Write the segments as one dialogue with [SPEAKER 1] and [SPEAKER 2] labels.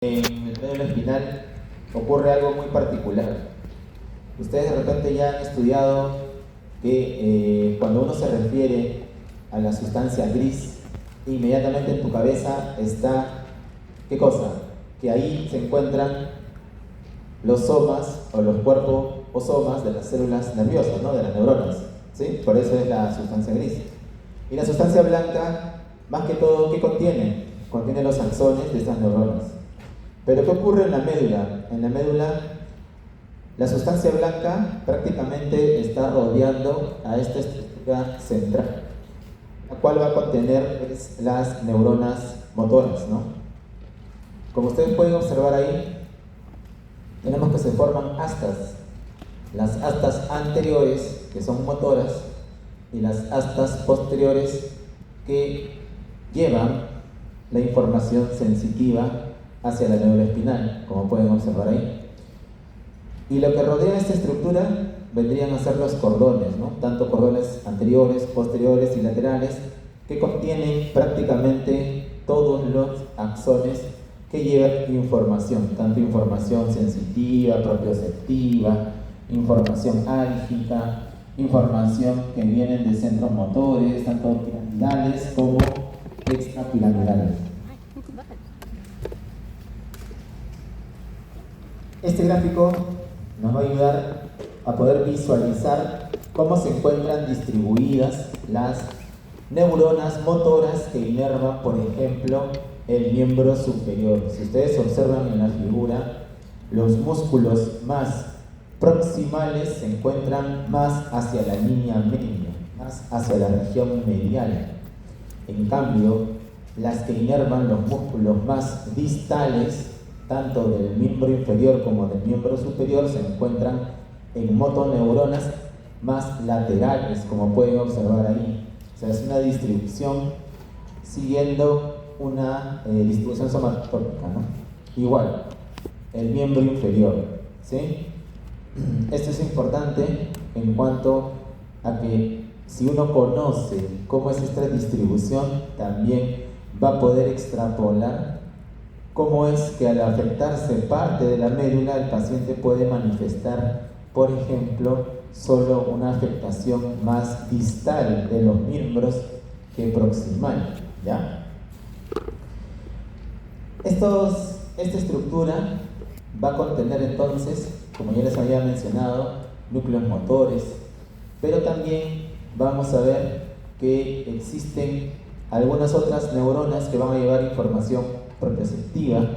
[SPEAKER 1] En el médula espinal ocurre algo muy particular. Ustedes de repente ya han estudiado que cuando uno se refiere a la sustancia gris, inmediatamente en tu cabeza está, ¿qué cosa? Que ahí se encuentran los somas o los cuerpos o somas de las células nerviosas, ¿no? De las neuronas, ¿sí? Por eso es la sustancia gris. Y la sustancia blanca, más que todo, ¿qué contiene? Contiene los axones de estas neuronas. Pero ¿qué ocurre en la médula? En la médula, la sustancia blanca prácticamente está rodeando a esta estructura central, la cual va a contener las neuronas motoras, ¿no? Como ustedes pueden observar ahí, tenemos que se forman astas. Las astas anteriores, que son motoras, y las astas posteriores, que llevan la información sensitiva hacia la médula espinal, como pueden observar ahí. Y lo que rodea esta estructura vendrían a ser los cordones, ¿no? Tanto cordones anteriores, posteriores y laterales, que contienen prácticamente todos los axones que llevan información, tanto información sensitiva, propioceptiva, información álgica, información que vienen de centros motores, tanto piramidales como extrapiramidales. Este gráfico nos va a ayudar a poder visualizar cómo se encuentran distribuidas las neuronas motoras que inervan, por ejemplo, el miembro superior. Si ustedes observan en la figura, los músculos más proximales se encuentran más hacia la línea media, más hacia la región medial. En cambio, las que inervan los músculos más distales, tanto del miembro inferior como del miembro superior, se encuentran en motoneuronas más laterales, como pueden observar ahí. O sea, es una distribución siguiendo una distribución somatópica, ¿no? Igual, el miembro inferior, ¿sí? Esto es importante en cuanto a que si uno conoce cómo es esta distribución, también va a poder extrapolar cómo es que al afectarse parte de la médula, el paciente puede manifestar, por ejemplo, solo una afectación más distal de los miembros que proximal, ¿ya? Esta estructura va a contener entonces, como ya les había mencionado, núcleos motores, pero también vamos a ver que existen algunas otras neuronas que van a llevar información propioceptiva,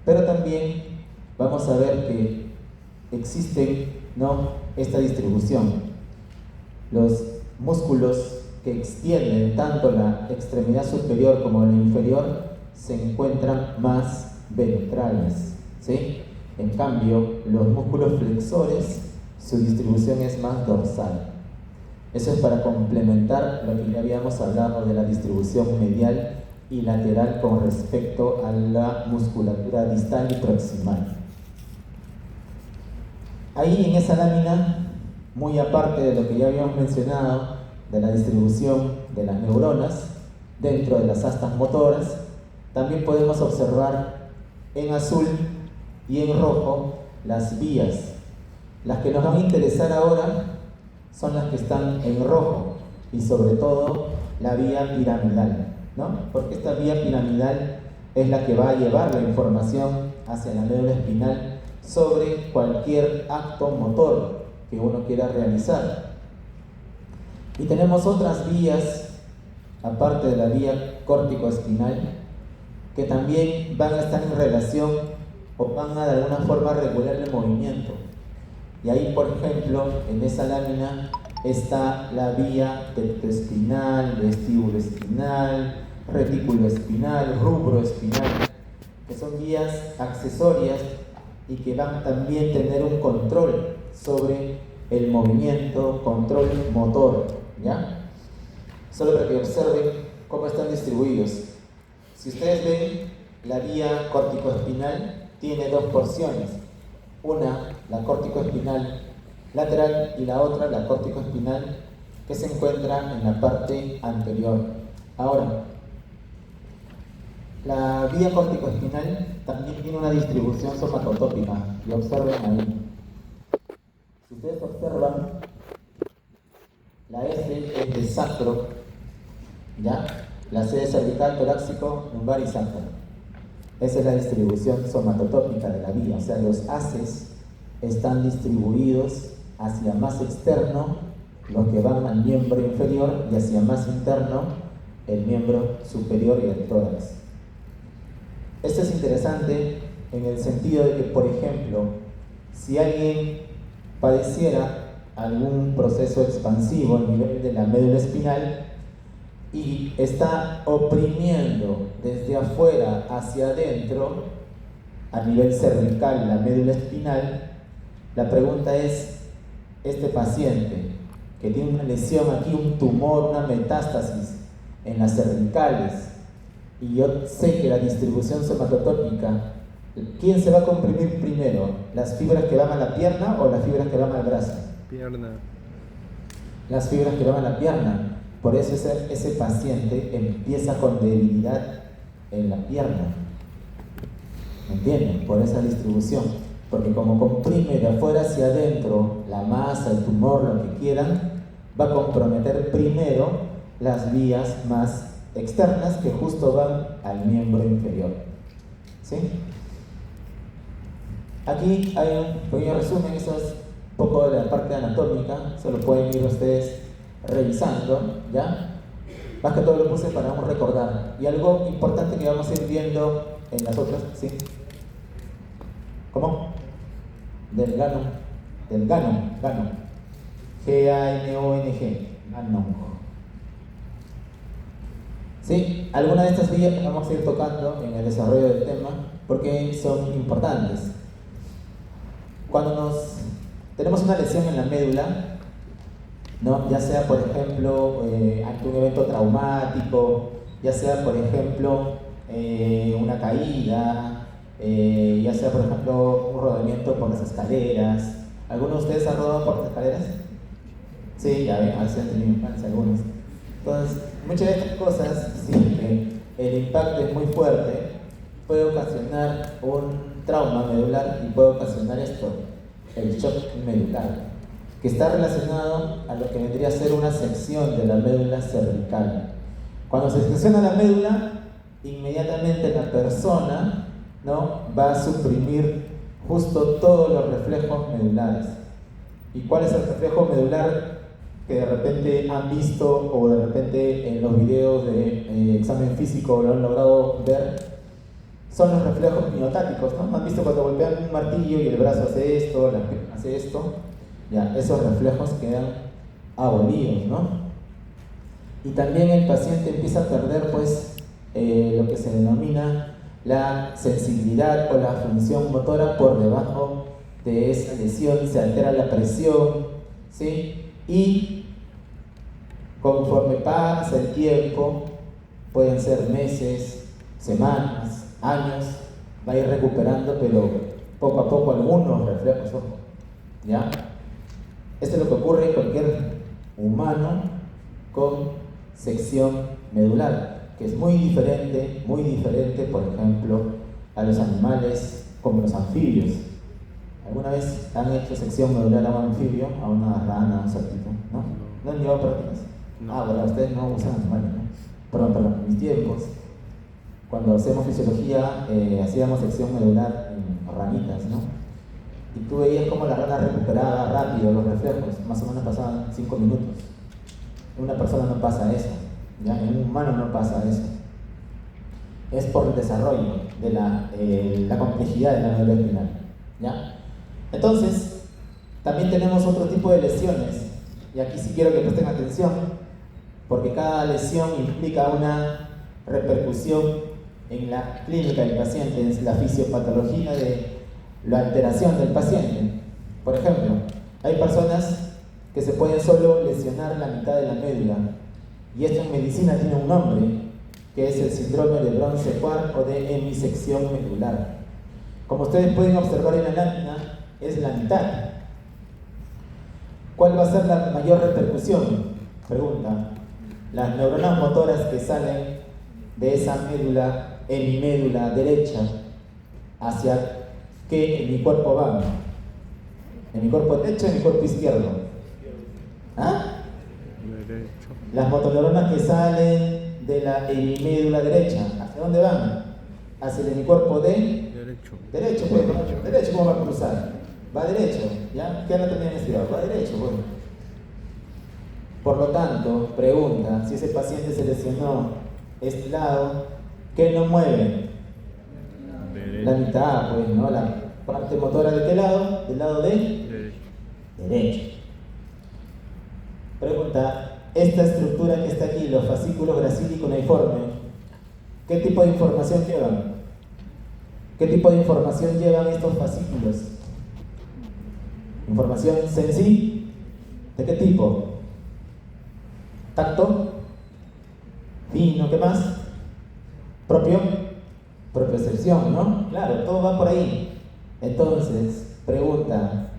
[SPEAKER 1] pero también vamos a ver que existen, ¿no?, esta distribución. Los músculos que extienden tanto la extremidad superior como la inferior se encuentran más ventrales, ¿sí? En cambio, los músculos flexores, su distribución es más dorsal. Eso es para complementar lo que ya habíamos hablado de la distribución medial y lateral con respecto a la musculatura distal y proximal. Ahí en esa lámina, muy aparte de lo que ya habíamos mencionado, de la distribución de las neuronas dentro de las astas motoras, también podemos observar en azul y en rojo las vías. Las que nos van a interesar ahora son las que están en rojo, y sobre todo la vía piramidal, ¿no? Porque esta vía piramidal es la que va a llevar la información hacia la médula espinal sobre cualquier acto motor que uno quiera realizar. Y tenemos otras vías, aparte de la vía córtico-espinal, que también van a estar en relación o van a de alguna forma regular el movimiento. Y ahí, por ejemplo, en esa lámina está la vía tectoespinal, vestíbulo espinal, retículo espinal, rubro espinal, que son vías accesorias y que van también a tener un control sobre el movimiento, control motor, ¿ya? Solo para que observen cómo están distribuidos. Si ustedes ven, la vía córtico-espinal tiene dos porciones. Una, la córtico-espinal lateral, y la otra, la córtico-espinal, que se encuentra en la parte anterior. Ahora, La vía corticoespinal también tiene una distribución somatotópica, y observen ahí. Si ustedes observan, la S es de sacro, ¿ya? La C es cervical, torácico, lumbar y sacro. Esa es la distribución somatotópica de la vía, o sea, los haces están distribuidos hacia más externo, los que van al miembro inferior, y hacia más interno, el miembro superior y el tórax. Esto es interesante en el sentido de que, por ejemplo, si alguien padeciera algún proceso expansivo a nivel de la médula espinal y está oprimiendo desde afuera hacia adentro, a nivel cervical, la médula espinal, la pregunta es, este paciente que tiene una lesión aquí, un tumor, una metástasis en las cervicales, y yo sé que la distribución somatotópica, ¿quién se va a comprimir primero? ¿Las fibras que van a la pierna o las fibras que van al brazo?
[SPEAKER 2] Pierna.
[SPEAKER 1] Las fibras que van a la pierna. Por eso ese paciente empieza con debilidad en la pierna. ¿Me entienden? Por esa distribución. Porque como comprime de afuera hacia adentro la masa, el tumor, lo que quieran, va a comprometer primero las vías más externas que justo van al miembro inferior. ¿Sí? Aquí hay un pequeño resumen, eso es un poco de la parte anatómica, se lo pueden ir ustedes revisando, ¿ya? Más que todo lo puse para vamos recordar. Y algo importante que vamos a ir viendo en las otras, ¿sí? ¿Cómo? Del gano. G-A-N-O-N-G, gano. ¿Sí? Algunas de estas vías que vamos a ir tocando en el desarrollo del tema porque son importantes. Cuando tenemos una lesión en la médula, ¿no? Ya sea por ejemplo ante un evento traumático, ya sea por ejemplo una caída, ya sea por ejemplo un rodamiento por las escaleras. ¿Algunos de ustedes han rodado por las escaleras? Sí, ya ven, a veces han tenido infancia algunos. Entonces, muchas de estas cosas, si el impacto es muy fuerte, puede ocasionar un trauma medular y puede ocasionar esto, el shock medular, que está relacionado a lo que vendría a ser una sección de la médula cervical. Cuando se secciona la médula, inmediatamente la persona, ¿no?, va a suprimir justo todos los reflejos medulares. ¿Y cuál es el reflejo medular que de repente han visto o de repente en los videos de examen físico lo han logrado ver? Son los reflejos miotáticos, ¿no? ¿Han visto cuando golpean un martillo y el brazo hace esto, la pierna hace esto? Ya, esos reflejos quedan abolidos, ¿no? Y también el paciente empieza a perder, pues, lo que se denomina la sensibilidad o la función motora por debajo de esa lesión, se altera la presión, ¿sí? Y conforme pasa el tiempo, pueden ser meses, semanas, años, va a ir recuperando, pero poco a poco algunos reflejos, ojo, ¿ya? Esto es lo que ocurre en cualquier humano con sección medular, que es muy diferente, por ejemplo, a los animales como los anfibios. ¿Alguna vez han hecho sección medular a un anfibio, a una rana, a un cerdito? ¿No? ¿No han llevado prácticas?
[SPEAKER 2] No.
[SPEAKER 1] Ah, bueno, ustedes no usan animales, ¿no? Perdón, en mis tiempos, cuando hacemos fisiología, hacíamos sección medular en ranitas, ¿no? Y tú veías cómo la rana recuperaba rápido los reflejos, más o menos pasaban 5 minutos. En una persona no pasa eso, ¿ya? En un humano no pasa eso. Es por el desarrollo de la complejidad de la médula espinal, ¿ya? Entonces, también tenemos otro tipo de lesiones, y aquí sí quiero que presten atención, porque cada lesión implica una repercusión en la clínica del paciente, en la fisiopatología de la alteración del paciente. Por ejemplo, hay personas que se pueden solo lesionar la mitad de la médula, y esto en medicina tiene un nombre, que es el síndrome de Brown-Séquard o de hemisección medular. Como ustedes pueden observar en la lámina, es la mitad. ¿Cuál va a ser la mayor repercusión? Pregunta. Las neuronas motoras que salen de esa médula en mi médula derecha, ¿hacia qué en mi cuerpo van? ¿En mi cuerpo derecho o en mi cuerpo izquierdo? ¿Ah?
[SPEAKER 2] Derecho.
[SPEAKER 1] Las motoneuronas que salen de la hemimédula derecha, ¿hacia dónde van? Hacia el hemicuerpo de derecho, pues, derecho, ¿cómo va a cruzar? Va derecho, ¿ya? ¿Qué anatomía han estudiado? Va derecho, bueno. Por lo tanto, pregunta, si ese paciente se lesionó este lado, ¿qué no mueve?
[SPEAKER 2] Derecho.
[SPEAKER 1] La mitad, pues, ¿no? La parte motora de qué lado? Del lado de derecho. Pregunta, esta estructura que está aquí, los fascículos gracílico-neiforme, ¿qué tipo de información llevan? ¿Qué tipo de información llevan estos fascículos? ¿Información sensible? ¿De qué tipo? ¿Tacto? ¿Fino? ¿Qué más? ¿Propio? Propiocepción, ¿no? Claro, todo va por ahí. Entonces, pregunta,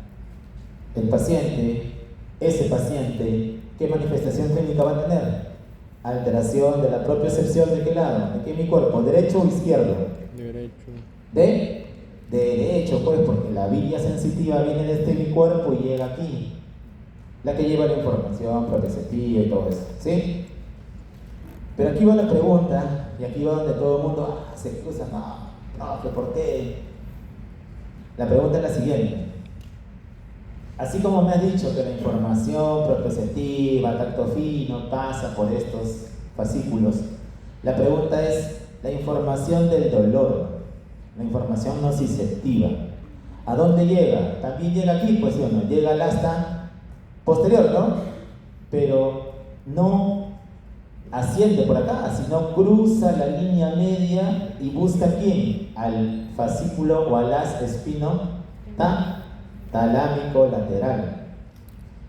[SPEAKER 1] el paciente, ese paciente, ¿qué manifestación clínica va a tener? Alteración de la propiocepción, ¿de qué lado? ¿De qué mi cuerpo? ¿Derecho o izquierdo?
[SPEAKER 2] Derecho.
[SPEAKER 1] De derecho, pues, porque la vía sensitiva viene de este mi cuerpo y llega aquí. La que lleva la información propioceptiva y todo eso, ¿sí? Pero aquí va la pregunta, y aquí va donde todo el mundo se cruza, no, ¿por qué? La pregunta es la siguiente. Así como me has dicho que la información propioceptiva, tacto fino, pasa por estos fascículos, la pregunta es la información del dolor, la información nociceptiva. ¿A dónde llega? También llega aquí, pues bueno, llega al asta posterior, ¿no? Pero no asciende por acá, sino cruza la línea media y busca ¿quién? Al fascículo o al as espino talámico lateral.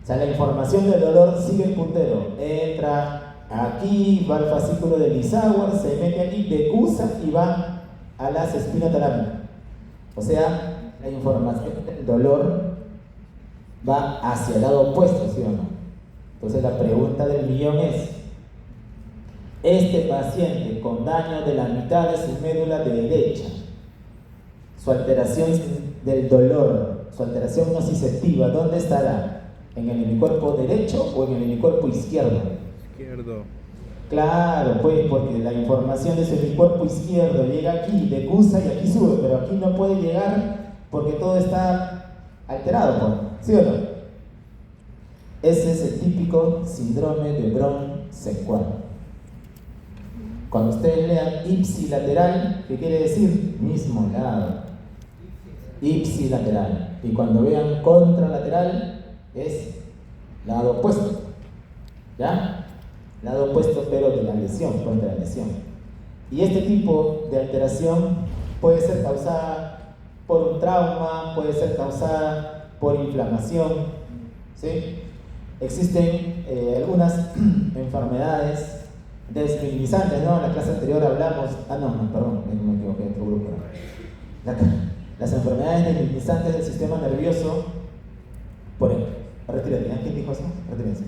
[SPEAKER 1] O sea, la información del dolor sigue el puntero, entra aquí, va al fascículo de Lissauer, se mete aquí, decusa y va al as espino talámico. O sea, la información del dolor va hacia el lado opuesto, ¿sí o no? Entonces la pregunta del millón es, este paciente con daño de la mitad de su médula derecha, su alteración del dolor, su alteración nociceptiva, ¿dónde estará? ¿En el hemicuerpo derecho o en el hemicuerpo izquierdo?
[SPEAKER 2] Izquierdo.
[SPEAKER 1] Claro, pues porque la información de su hemicuerpo izquierdo llega aquí, decusa y aquí sube, pero aquí no puede llegar porque todo está alterado, pues, ¿sí o no? Ese es el típico síndrome de Brown-Sequard. Cuando ustedes lean ipsilateral, ¿qué quiere decir? Mismo lado. Ipsilateral. Y cuando vean contralateral, es lado opuesto. ¿Ya? Lado opuesto, pero de la lesión, contra la lesión. Y este tipo de alteración puede ser causada por un trauma, puede ser causada por inflamación, ¿sí? Existen algunas enfermedades desminimizantes, ¿no? En la clase anterior hablamos, perdón, me equivoqué, otro grupo. Las enfermedades desminimizantes del sistema nervioso, por ejemplo, retírate, ¿quién dijo eso? Retírense.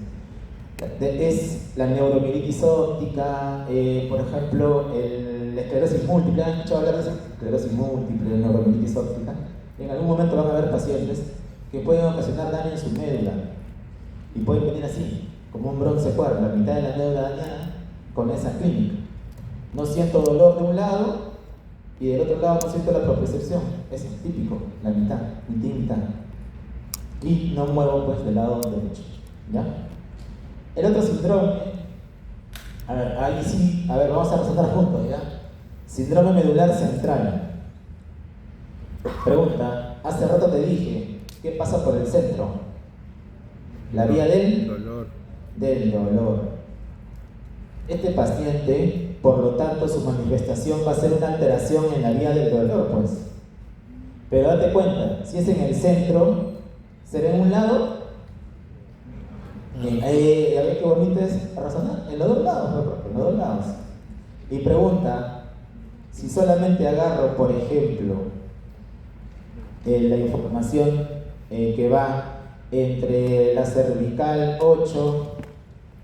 [SPEAKER 1] Es la neuromielitis óptica, por ejemplo, la esclerosis múltiple. ¿Han escuchado hablar de eso? Esclerosis múltiple, neuromielitis óptica. En algún momento van a haber pacientes que pueden ocasionar daño en su médula y pueden venir así, como un Brown-Sequard, la mitad de la médula dañada, con esa clínica. No siento dolor de un lado y del otro lado no siento la propiocepción. Es típico, la mitad, mitad. Y no muevo pues del lado derecho, ¿ya? El otro síndrome, a ver, ahí sí, vamos a resaltar juntos, ¿ya? Síndrome medular central. Pregunta, hace rato te dije, ¿qué pasa por el centro? La vía del dolor. Este paciente, por lo tanto, su manifestación va a ser una alteración en la vía del dolor, pues. Pero date cuenta, si es en el centro, ¿será en un lado? A ver qué bonito es razonar. En los dos lados, en los dos lados. Y pregunta, si solamente agarro, por ejemplo, la información que va entre la cervical 8,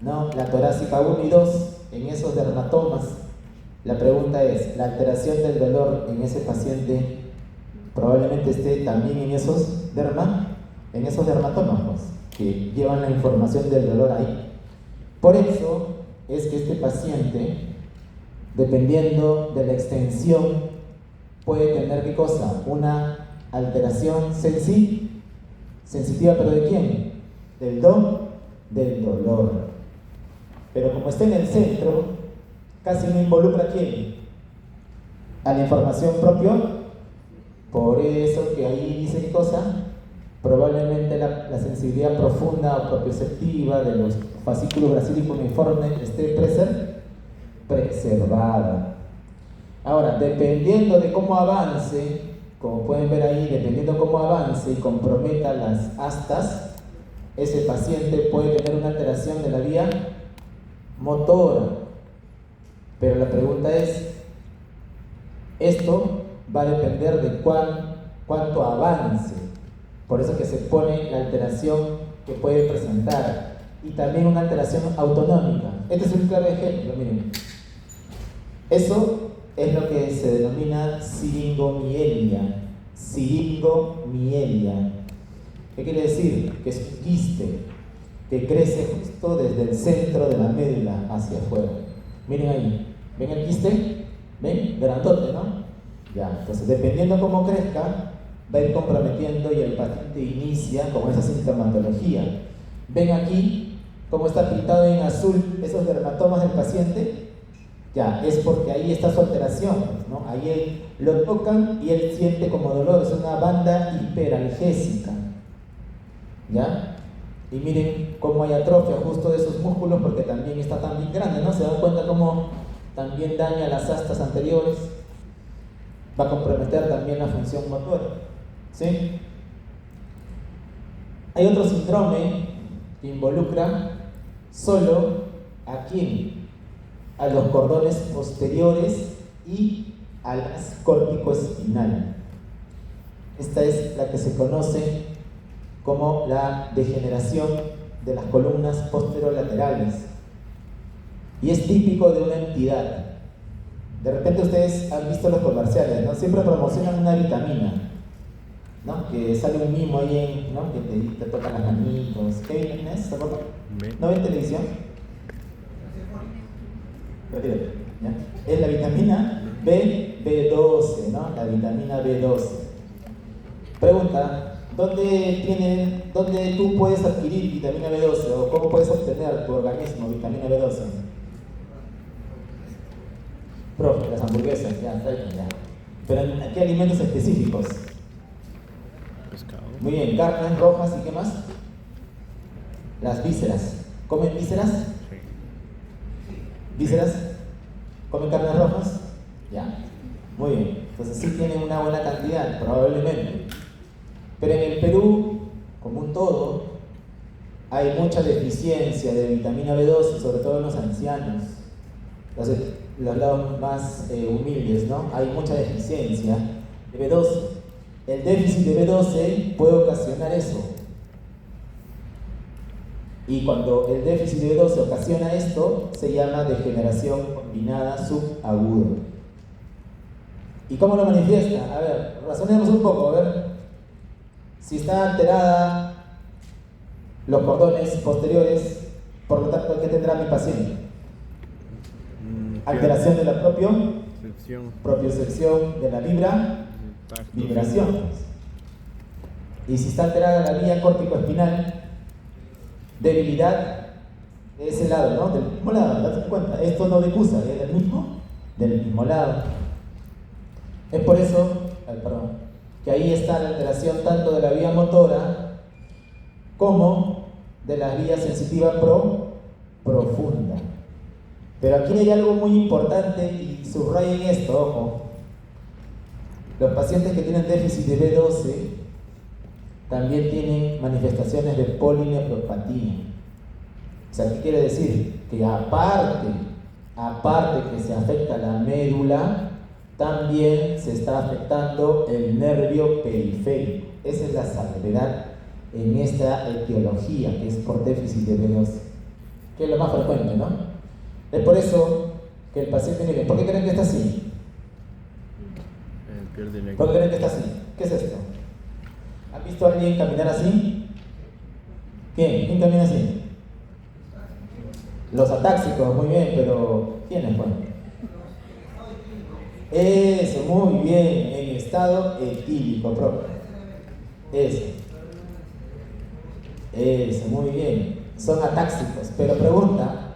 [SPEAKER 1] ¿no? La torácica 1 y 2, en esos dermatomas, La pregunta es, ¿la alteración del dolor en ese paciente probablemente esté también en esos dermatomas pues, que llevan la información del dolor ahí? Por eso es que este paciente, dependiendo de la extensión, puede tener ¿qué cosa? Una alteración sensitiva, ¿pero de quién? Del dolor. Pero como está en el centro, casi no involucra a quién, a la información propia. Por eso que ahí dice qué cosa, probablemente la sensibilidad profunda o propioceptiva de los fascículos bracílicos uniformes esté preservada. Ahora, dependiendo de cómo avance, como pueden ver ahí, dependiendo de cómo avance y comprometa las astas, ese paciente puede tener una alteración de la vía motora. Pero la pregunta es, esto va a depender de cuánto avance. Por eso que se pone la alteración que puede presentar. Y también una alteración autonómica. Este es un claro ejemplo, miren. Eso es lo que se denomina siringomielia. Siringomielia. ¿Qué quiere decir? Que es un quiste que crece justo desde el centro de la médula hacia afuera. Miren ahí, ¿ven el quiste? ¿Ven? Grandote, ¿no? Ya, entonces dependiendo cómo crezca, va a ir comprometiendo y el paciente inicia con esa sintomatología. ¿Ven aquí cómo está pintado en azul esos dermatomas del paciente? Ya, es porque ahí está su alteración, ¿no? Ahí él lo tocan y él siente como dolor, es una banda hiperalgésica. ¿Ya? Y miren cómo hay atrofia justo de esos músculos porque también está tan grande, ¿no? Se dan cuenta cómo también daña las astas anteriores, va a comprometer también la función motora, ¿sí? Hay otro síndrome que involucra solo a quién, a los cordones posteriores y a las corticoespinal. Esta es la que se conoce como la degeneración de las columnas posterolaterales y es típico de una entidad. De repente ustedes han visto los comerciales, ¿no? Siempre promocionan una vitamina, ¿no? Que sale un mimo ahí, ¿no? Que te tocan las manitos. ¿Qué vitamina es? ¿Se acuerdan? ¿No ven televisión? ¿Ya? Es la vitamina B12, ¿no? La vitamina B12. Pregunta, ¿dónde tú puedes adquirir vitamina B12 o cómo puedes obtener tu organismo vitamina B12? Profe, las hamburguesas, ya. Pero ¿en qué alimentos específicos?
[SPEAKER 2] Pescado.
[SPEAKER 1] Muy bien, carnes rojas y ¿qué más? Las vísceras. ¿Comen vísceras?
[SPEAKER 2] Sí.
[SPEAKER 1] ¿Vísceras? ¿Comen carnes rojas? Ya. Muy bien. Entonces sí tienen una buena cantidad, probablemente. Pero en el Perú, como un todo, hay mucha deficiencia de vitamina B12, sobre todo en los ancianos. Entonces, los lados más humildes, ¿no? Hay mucha deficiencia de B12. El déficit de B12 puede ocasionar eso. Y cuando el déficit de B12 ocasiona esto, se llama degeneración combinada subaguda. ¿Y cómo lo manifiesta? A ver, razonemos un poco, a ver. Si está alterada los cordones posteriores, por lo tanto, ¿qué tendrá mi paciente? Alteración de la propiocepción de la vibración. Y si está alterada la vía córtico-espinal, debilidad de ese lado, ¿no? Del mismo lado, date cuenta, esto no decusa, ¿es del mismo lado. Es por eso, que ahí está la alteración tanto de la vía motora como de la vía sensitiva profunda. Pero aquí hay algo muy importante y subrayen esto, ojo. Los pacientes que tienen déficit de B12 también tienen manifestaciones de polineuropatía. O sea, ¿qué quiere decir? Que aparte que se afecta la médula, también se está afectando el nervio periférico. Esa es la salvedad en esta etiología, que es por déficit de B12, que es lo más frecuente, ¿no? Es por eso que el paciente, miren, ¿por qué creen que está así?
[SPEAKER 2] Pierde la...
[SPEAKER 1] ¿Por qué creen que está así? ¿Qué es esto? ¿Han visto a alguien caminar así? ¿Quién? ¿Quién camina así? Los atáxicos, muy bien, pero ¿quiénes, pues? Eso, muy bien, en estado etílico propio. Eso, muy bien. Son atáxicos, pero pregunta,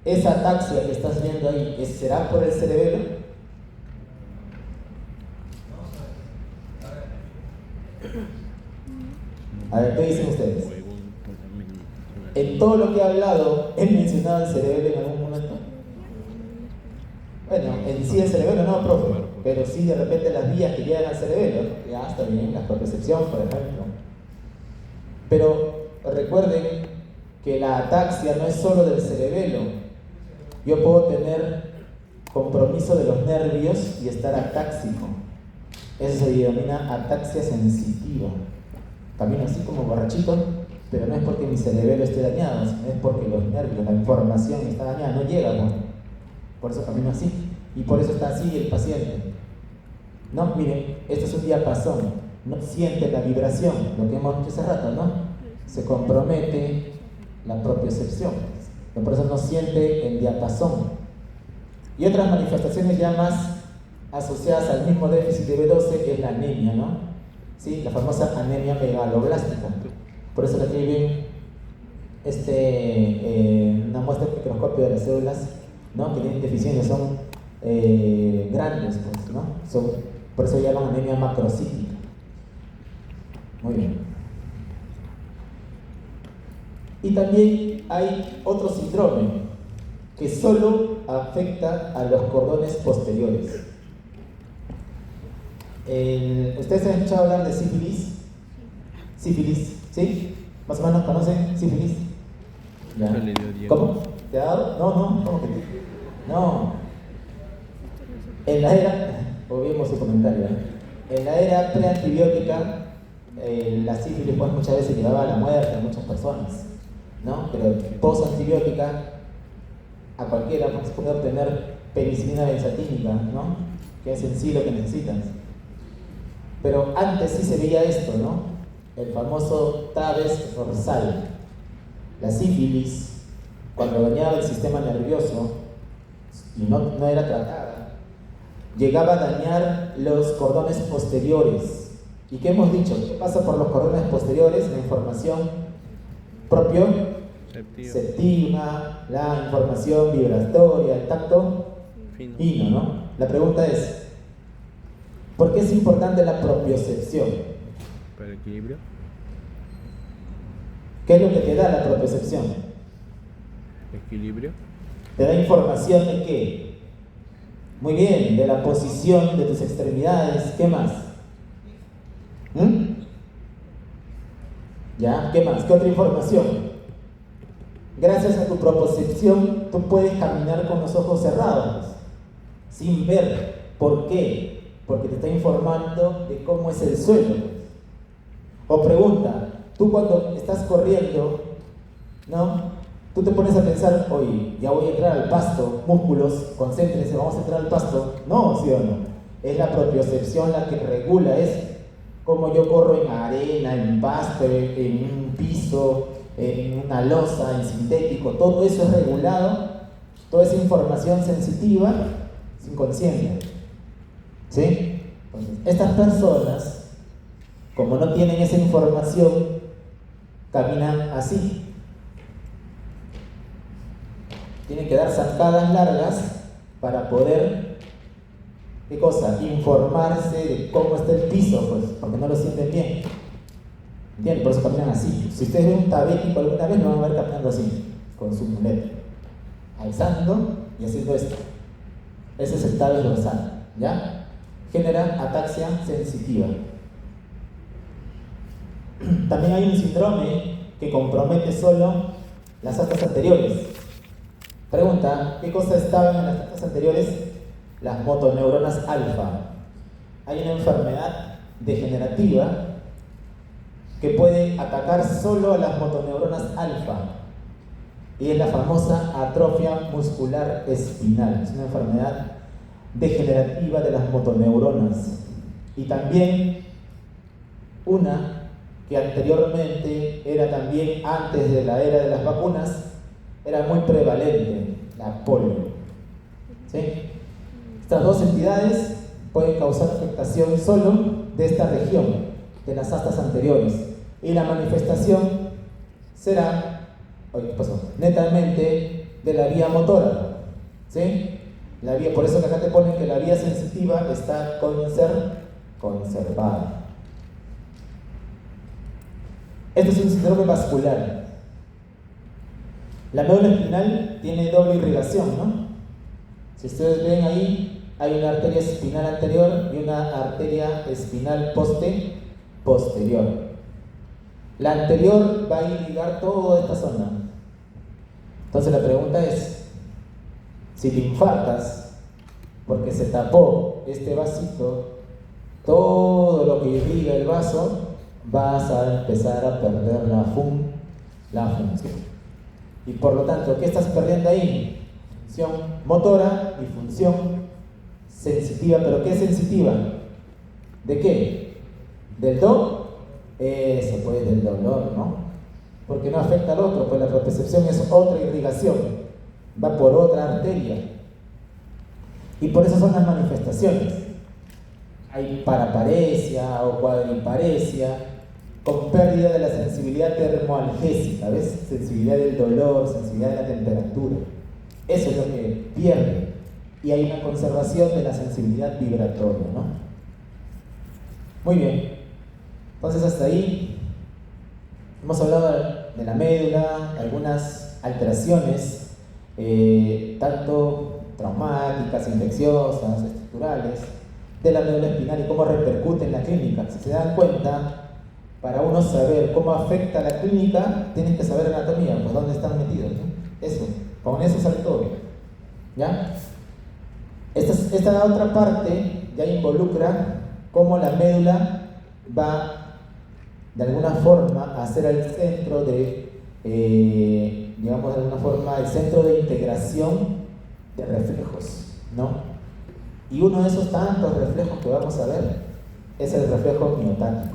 [SPEAKER 1] ¿esa ataxia que estás viendo ahí, será por el cerebelo? A ver, ¿qué dicen ustedes? En todo lo que he hablado, ¿he mencionado el cerebelo en algún momento? Bueno, en sí el cerebelo no, profe, pero sí de repente las vías que llegan al cerebelo, ya está bien, la propiocepción, por ejemplo. Pero recuerden que la ataxia no es solo del cerebelo. Yo puedo tener compromiso de los nervios y estar atáxico. Eso se denomina ataxia sensitiva. Camino así como borrachito, pero no es porque mi cerebelo esté dañado, sino es porque los nervios, la información está dañada, no llega, ¿no? Por eso camino así, y por eso está así el paciente. No, miren, esto es un diapasón, no siente la vibración, lo que hemos dicho hace rato, ¿no? Se compromete la propiocepción, por eso no siente el diapasón. Y otras manifestaciones ya más asociadas al mismo déficit de B12 es la anemia, ¿no? Sí, la famosa anemia megaloblástica. Por eso aquí ven una muestra de microscopio de las células, ¿no? Que tienen deficiencia, son grandes, pues, ¿no? Por eso llaman anemia macrocítica. Muy bien. Y también hay otro síndrome que solo afecta a los cordones posteriores. ¿Ustedes han escuchado hablar de sífilis? Sífilis, ¿sí? ¿Más o menos conocen sífilis? Ya. ¿Cómo? ¿Te ha dado? No, ¿cómo que? No. En la era, olvidemos su comentario, en la era preantibiótica, la sífilis pues muchas veces llevaba a la muerte a muchas personas, ¿no? Pero post-antibiótica, a cualquiera pues, puede obtener penicilina benzatínica, ¿no? Que es en sí lo que necesitan. Pero antes sí se veía esto, ¿no? El famoso tabes dorsal. La sífilis, cuando dañaba el sistema nervioso y no era tratada, llegaba a dañar los cordones posteriores. ¿Y qué hemos dicho? ¿Qué pasa por los cordones posteriores? La información propioceptiva, la información vibratoria, el tacto fino, ¿no? La pregunta es, ¿por qué es importante la propiocepción?
[SPEAKER 2] ¿Para el equilibrio?
[SPEAKER 1] ¿Qué es lo que te da la propiocepción?
[SPEAKER 2] ¿Equilibrio?
[SPEAKER 1] Te da información de qué. Muy bien, de la posición de tus extremidades. ¿Qué más? ¿Ya? ¿Qué más? ¿Qué otra información? Gracias a tu propiocepción, tú puedes caminar con los ojos cerrados, sin ver. ¿Por qué? Porque te está informando de cómo es el suelo. O pregunta, tú cuando estás corriendo, ¿no? Tú te pones a pensar, oye, ya voy a entrar al pasto, músculos, concéntrense, vamos a entrar al pasto. No, ¿sí o no? Es la propiocepción la que regula, es como yo corro en arena, en pasto, en un piso, en una losa, en sintético, todo eso es regulado, toda esa información sensitiva es inconsciente. ¿Sí? Entonces, estas personas, como no tienen esa información, caminan así. Tienen que dar zancadas largas para poder, ¿qué cosa? Informarse de cómo está el piso, pues, porque no lo sienten bien. ¿Entienden? Por eso caminan así. Si ustedes ven un tabético alguna vez, lo van a ver caminando así, con su muleta, alzando y haciendo esto. Ese es el tabes dorsal, ¿ya? Genera ataxia sensitiva. También hay un síndrome que compromete solo las astas anteriores. Pregunta, ¿qué cosas estaban en las astas anteriores? Las motoneuronas alfa. Hay una enfermedad degenerativa que puede atacar solo a las motoneuronas alfa. y es la famosa atrofia muscular espinal. Es una enfermedad degenerativa de las motoneuronas. Y también una que anteriormente era también, antes de la era de las vacunas, era muy prevalente, la polio. ¿Sí? Estas dos entidades pueden causar afectación solo de esta región, de las astas anteriores. Y la manifestación será, netamente de la vía motora. ¿Sí? Por eso que acá te ponen que la vía sensitiva está conservada. Este es un síndrome vascular. La médula espinal tiene doble irrigación, ¿no? Si ustedes ven ahí, hay una arteria espinal anterior y una arteria espinal posterior. La anterior va a irrigar toda esta zona. Entonces la pregunta es, si te infartas porque se tapó este vasito, todo lo que irriga el vaso, vas a empezar a perder la función. Y por lo tanto, ¿qué estás perdiendo ahí? Función motora y función sensitiva. ¿Pero qué es sensitiva? ¿De qué? ¿Del dolor? Eso pues, del dolor, ¿no? Porque no afecta al otro, pues la propriocepción es otra irrigación, va por otra arteria. Y por eso son las manifestaciones. Hay paraparesia o cuadriparesia, con pérdida de la sensibilidad termoalgésica, ¿ves? Sensibilidad del dolor, sensibilidad de la temperatura. Eso es lo que pierde. Y hay una conservación de la sensibilidad vibratoria, ¿no? Muy bien. Entonces hasta ahí hemos hablado de la médula, algunas alteraciones, tanto traumáticas, infecciosas, estructurales, de la médula espinal y cómo repercute en la clínica. Si se dan cuenta, para uno saber cómo afecta a la clínica, tienes que saber anatomía, pues dónde están metidos, ¿no? Eso, con eso sale todo. ¿Ya? Esta otra parte ya involucra cómo la médula va de alguna forma a ser el centro de, digamos de alguna forma, el centro de integración de reflejos, ¿no? Y uno de esos tantos reflejos que vamos a ver es el reflejo miotático.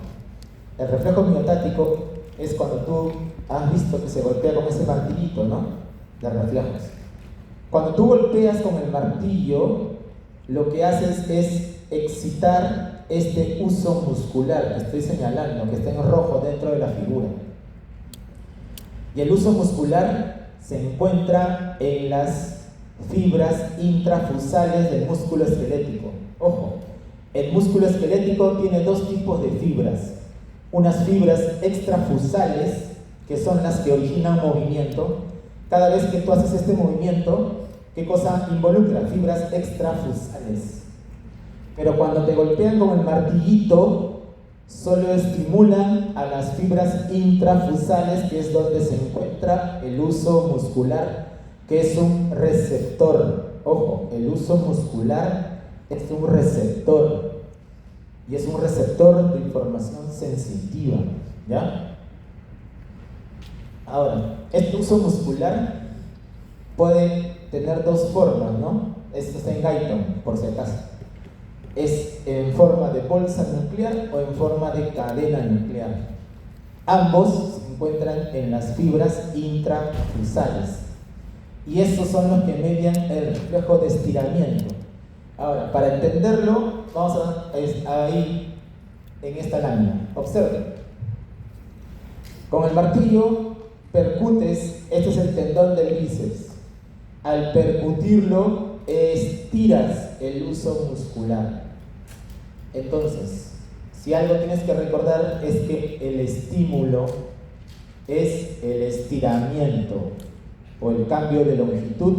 [SPEAKER 1] El reflejo miotático es cuando tú has visto que se golpea con ese martillito, ¿no? De reflejos. Cuando tú golpeas con el martillo, lo que haces es excitar este uso muscular que estoy señalando, que está en rojo dentro de la figura. Y el uso muscular se encuentra en las fibras intrafusales del músculo esquelético. Ojo, el músculo esquelético tiene dos tipos de fibras. Unas fibras extrafusales, que son las que originan movimiento. Cada vez que tú haces este movimiento, ¿qué cosa involucra? Fibras extrafusales. Pero cuando te golpean con el martillito, solo estimulan a las fibras intrafusales, que es donde se encuentra el uso muscular, que es un receptor. Ojo, el uso muscular es un receptor. Y es un receptor de información sensitiva, ¿ya? Ahora, este uso muscular puede tener dos formas, ¿no? Esto está en Guyton, por si acaso. Es en forma de bolsa nuclear o en forma de cadena nuclear. Ambos se encuentran en las fibras intrafusales. Y estos son los que median el reflejo de estiramiento. Ahora, para entenderlo, vamos a ir en esta lámina. Observen. Con el martillo percutes, este es el tendón del bíceps. Al percutirlo, estiras el uso muscular. Entonces, si algo tienes que recordar es que el estímulo es el estiramiento o el cambio de longitud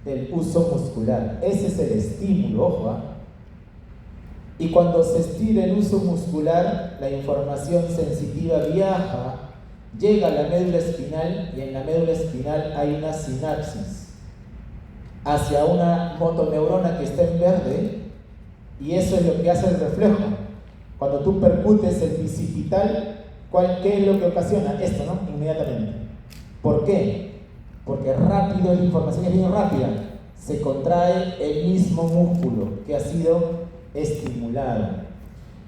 [SPEAKER 1] del uso muscular. Ese es el estímulo, ojo, ¿eh? Y cuando se estira el uso muscular, la información sensitiva viaja, llega a la médula espinal, y en la médula espinal hay una sinapsis hacia una motoneurona que está en verde, y eso es lo que hace el reflejo. Cuando tú percutes el bicipital, ¿qué es lo que ocasiona? Esto, ¿no? Inmediatamente. ¿Por qué? porque rápido, la información es bien rápida, se contrae el mismo músculo que ha sido estimulado.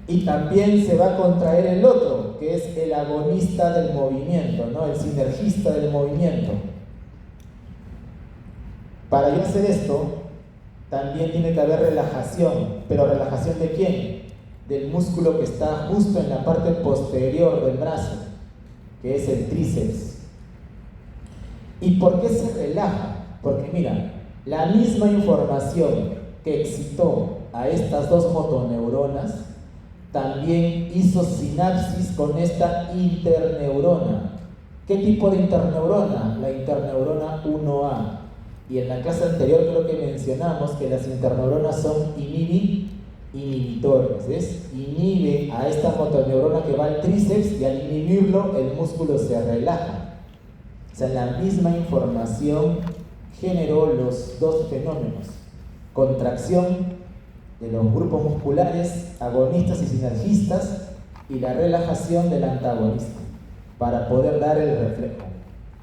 [SPEAKER 1] Y también se va a contraer el otro, que es el agonista del movimiento, ¿no? El sinergista del movimiento. Para yo hacer esto, también tiene que haber relajación. ¿Pero relajación de quién? Del músculo que está justo en la parte posterior del brazo, que es el tríceps. ¿Y por qué se relaja? Porque mira, la misma información que excitó a estas dos motoneuronas también hizo sinapsis con esta interneurona. ¿Qué tipo de interneurona? La interneurona 1A. Y en la clase anterior creo que mencionamos que las interneuronas son inhibitores, ¿ves? Inhibe a esta motoneurona que va al tríceps y al inhibirlo el músculo se relaja. O sea, la misma información generó los dos fenómenos: contracción de los grupos musculares agonistas y sinergistas y la relajación del antagonista para poder dar el reflejo.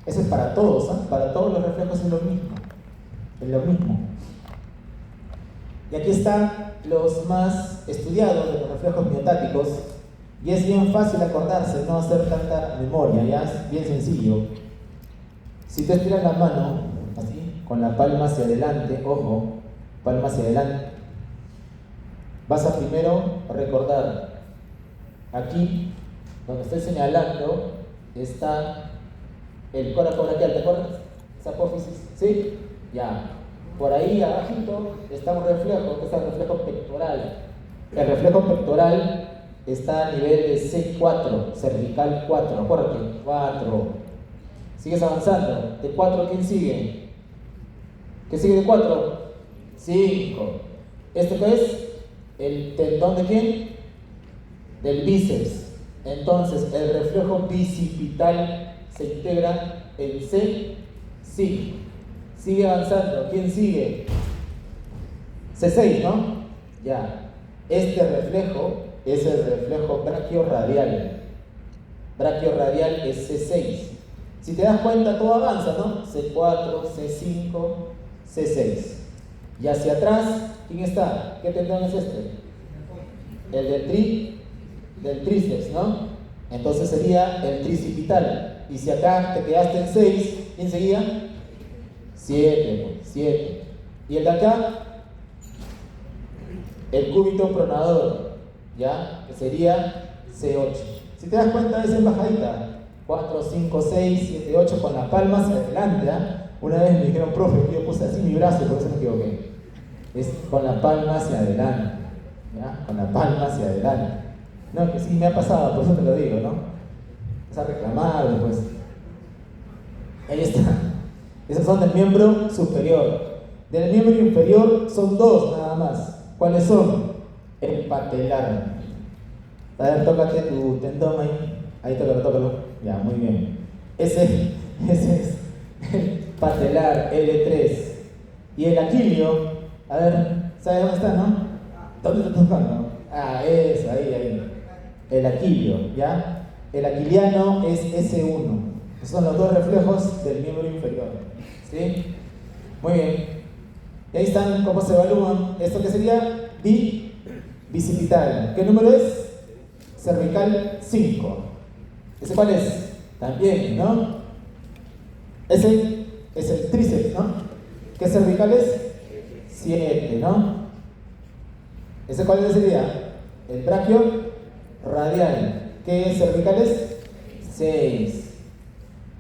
[SPEAKER 1] Eso es para todos, ¿eh? Para todos los reflejos es lo mismo. Es lo mismo. Y aquí están los más estudiados de los reflejos miotáticos, y es bien fácil acordarse, no hacer tanta memoria, ya es bien sencillo. Si tú estiras la mano, así, con la palma hacia adelante, ojo, palma hacia adelante, vas a primero recordar, aquí, donde estoy señalando, está el córax braquial, ¿te acuerdas? Esa apófisis, ¿sí? Ya. Por ahí abajito está un reflejo, que es el reflejo pectoral. El reflejo pectoral está a nivel de C4, cervical 4, acuérdate, 4. Sigues avanzando. ¿De 4 quién sigue? ¿Qué sigue de 4? 5. ¿Esto qué es? ¿El tendón de quién? Del bíceps. Entonces, el reflejo bicipital se integra en C5. Sigue avanzando. ¿Quién sigue? C6, ¿no? Ya. Este reflejo es el reflejo braquiorradial. Braquiorradial es C6. Si te das cuenta, todo avanza, ¿no? C4, C5, C6. Y hacia atrás, ¿quién está? ¿Qué tendón es este? El del tríceps, ¿no? Entonces sería el tricipital. Y si acá te quedaste en 6, ¿quién seguía? 7. Y el de acá, el cúbito pronador, ¿ya? Que sería C8. Si te das cuenta, es en bajadita. 4, 5, 6, 7, 8 con la palma hacia adelante, ¿eh? Una vez me dijeron, profe, que yo puse así mi brazo, por eso me equivoqué. Es con la palma hacia adelante, ¿ya? Con la palma hacia adelante. No, que sí me ha pasado, por eso te lo digo, ¿no? Es a reclamar, pues. Ahí está. Esos son del miembro superior. Del miembro inferior son dos nada más. ¿Cuáles son? El patelar. A ver, tócate tu tendón ahí. Ahí tócalo. Ya, muy bien. Ese es el patelar, L3. Y el aquilio, a ver, ¿sabes dónde está, no? ¿Dónde está tocando? Ah, eso, ahí. El aquilio, ¿ya? El aquiliano es S1. Esos son los dos reflejos del miembro inferior. ¿Sí? Muy bien. Y ahí están cómo se evalúan. ¿Esto qué sería? Bicipital. ¿Qué número es? Cervical 5. ¿Ese cuál es? También, ¿no? Ese es el tríceps, ¿no? ¿Qué cervical es? 7, ¿no? ¿Ese cuál sería? El braquio radial. ¿Qué cervical es? 6.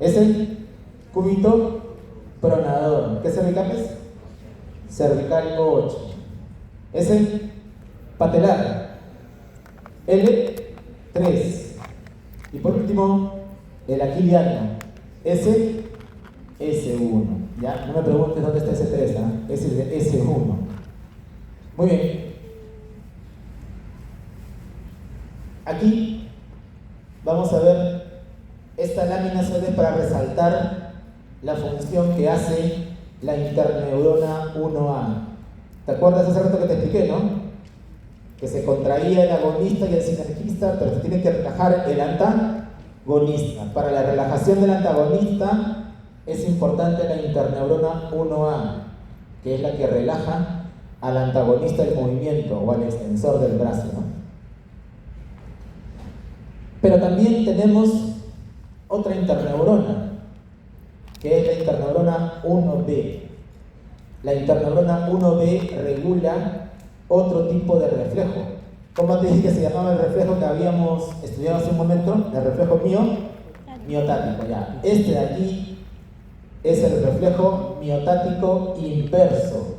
[SPEAKER 1] Es el cúbito pronador. ¿Qué cervical es? Cervical 8. Es el patelar. L3. Y por último, el aquiliano. S1. ¿Ya? No me preguntes dónde está ese 3, ¿eh? Es el de S1. Muy bien. Aquí vamos a ver esta lámina solo es para resaltar la función que hace la interneurona 1A. ¿Te acuerdas hace rato que te expliqué, no? Que se contraía el agonista y el sinergista, pero se tiene que relajar el antagonista. Para la relajación del antagonista es importante la interneurona 1A, que es la que relaja al antagonista del movimiento o al extensor del brazo, ¿no? Pero también tenemos otra interneurona, que es la interneurona 1B. La interneurona 1B regula otro tipo de reflejo. ¿Cómo te dije que se llamaba el reflejo que habíamos estudiado hace un momento? El reflejo miotático, ya. Este de aquí es el reflejo miotático inverso.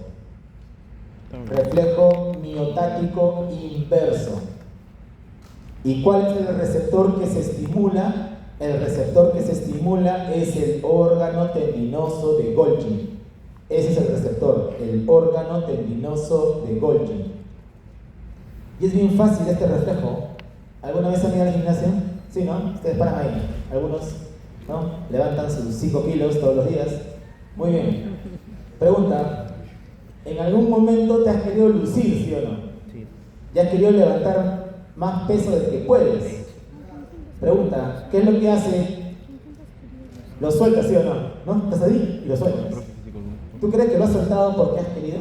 [SPEAKER 1] Reflejo miotático inverso. ¿Y cuál es el receptor que se estimula? El receptor que se estimula es el órgano tendinoso de Golgi. Ese es el receptor, el órgano tendinoso de Golgi. Y es bien fácil este reflejo. ¿Alguna vez han ido al gimnasio? Sí, ¿no? Ustedes paran ahí. Algunos, ¿no? Levantan sus 5 kilos todos los días. Muy bien. Pregunta, ¿en algún momento te has querido lucir, sí o no?
[SPEAKER 2] Sí.
[SPEAKER 1] ¿Ya has querido levantar más peso del que puedes? Pregunta, ¿qué es lo que hace? Lo sueltas, ¿sí o no? ¿No? Estás ahí y lo sueltas. ¿Tú crees que lo has soltado porque has querido?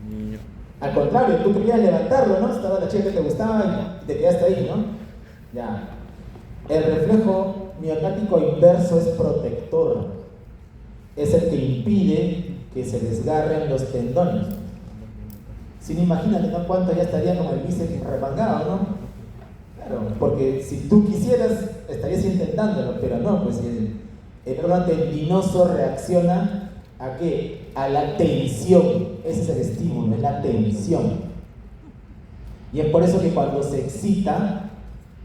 [SPEAKER 2] Niño.
[SPEAKER 1] Al contrario, tú querías levantarlo, ¿no? Estaba la chica que te gustaba y te quedaste ahí, ¿no? Ya. El reflejo miotático inverso es protector. Es el que impide que se desgarren los tendones. Si no, imagínate, ¿no? Cuánto ya estaría con el bíceps remangado, ¿no? Claro, porque si tú quisieras, estarías intentándolo, pero no, pues el órgano tendinoso reacciona ¿a qué? A la tensión. Ese es el estímulo, es la tensión. Y es por eso que cuando se excita,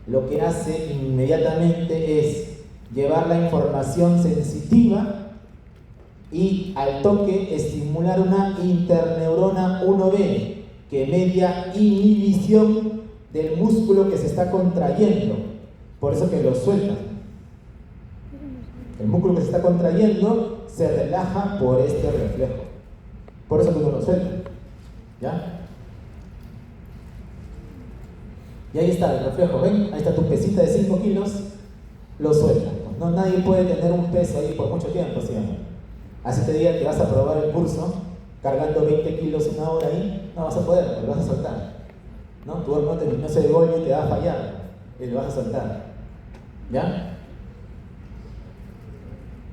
[SPEAKER 1] lo que hace inmediatamente es llevar la información sensitiva y al toque estimular una interneurona 1B que media inhibición del músculo que se está contrayendo. Por eso que lo suelta. El músculo que se está contrayendo se relaja por este reflejo. Por eso que uno lo suelta. ¿Ya? Y ahí está el reflejo, ¿ven? Ahí está tu pesita de 5 kilos, lo suelta. No, nadie puede tener un peso ahí por mucho tiempo, ¿sí o no? Así te diga que vas a probar el curso, cargando 20 kilos una hora ahí, no vas a poder, lo vas a soltar. ¿No? Tu órgano tendinoso de Golgi te va a fallar y lo vas a soltar. ¿Ya?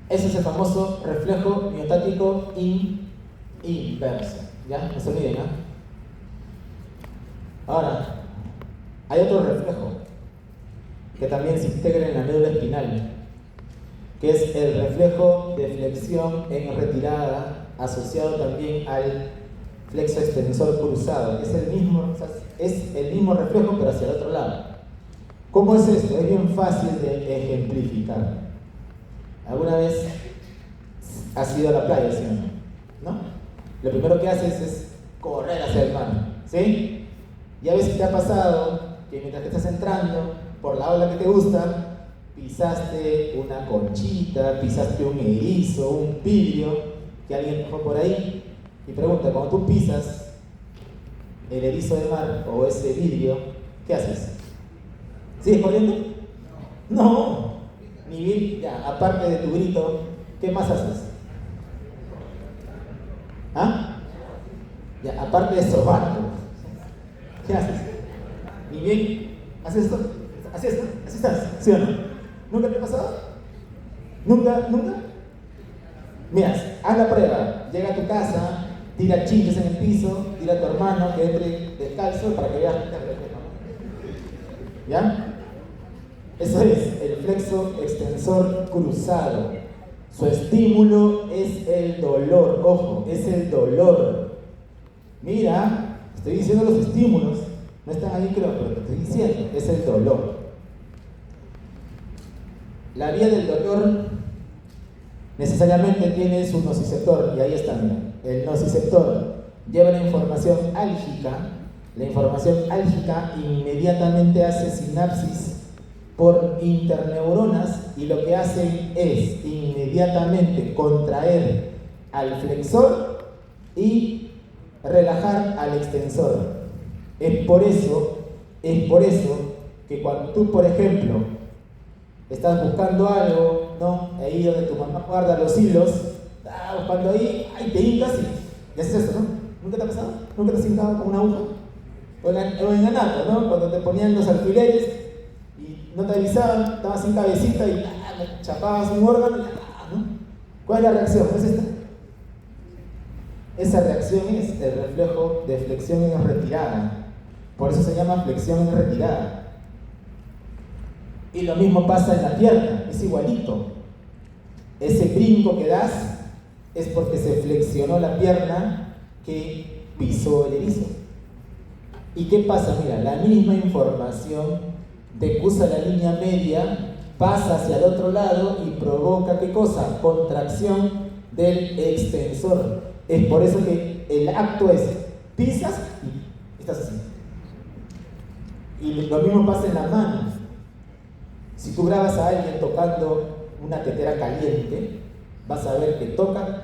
[SPEAKER 1] Ese es el famoso reflejo miotático inverso. ¿Ya? No se olviden, ¿no? Ahora, hay otro reflejo que también se integra en la médula espinal, que es el reflejo de flexión en retirada, asociado también al flexo extensor cruzado, que es el mismo reflejo, pero hacia el otro lado. ¿Cómo es esto? Es bien fácil de ejemplificar. ¿Alguna vez has ido a la playa, sí o no? ¿No? Lo primero que haces es correr hacia el mar, ¿sí? Y a veces te ha pasado que mientras que estás entrando por la ola que te gusta, pisaste una conchita, pisaste un erizo, un vidrio que alguien dejó por ahí. Y pregunta, cuando tú pisas el erizo de mar o ese vidrio, ¿qué haces? ¿Sigues corriendo? No. Ni bien, ya, aparte de tu grito, ¿qué más haces? ¿Ah? Ya, aparte de sobarte, ¿qué haces? Ni bien, ¿haces esto? ¿Así esto? ¿Así estás? ¿Sí o no? ¿Nunca te ha pasado? ¿Nunca? Mira, haz la prueba. Llega a tu casa, tira chinches en el piso, tira a tu hermano que entre descalzo para que veas que te refleja. ¿Ya? Eso es el flexo extensor cruzado. Su estímulo es el dolor. Ojo, es el dolor. Mira, estoy diciendo los estímulos. No están ahí, creo, pero te estoy diciendo. Es el dolor. La vía del dolor necesariamente tiene su nociceptor. Y ahí está, mira. El nociceptor lleva la información álgica. La información álgica inmediatamente hace sinapsis por interneuronas y lo que hacen es inmediatamente contraer al flexor y relajar al extensor. Es por eso que cuando tú, por ejemplo, estás buscando algo, ¿no? Ahí donde tu mamá guarda los hilos, estás buscando ahí, ay, te hincas y haces esto, ¿no? ¿Nunca te ha pasado? ¿Nunca te has hincado con una aguja? O en Anato, ¿no? Cuando te ponían los alfileres y no te avisaban, estabas sin cabecita y chapabas un órgano y ¿no? ¿Cuál es la reacción? ¿No es esta? Esa reacción es el reflejo de flexión en retirada. Por eso se llama flexión en retirada. Y lo mismo pasa en la pierna, es igualito. Ese brinco que das es porque se flexionó la pierna que pisó el erizo. ¿Y qué pasa? Mira, la misma información de que usa la línea media pasa hacia el otro lado y provoca ¿qué cosa? Contracción del extensor. Es por eso que el acto es pisas y estás así. Y lo mismo pasa en la mano. Si tú grabas a alguien tocando una tetera caliente, vas a ver que toca,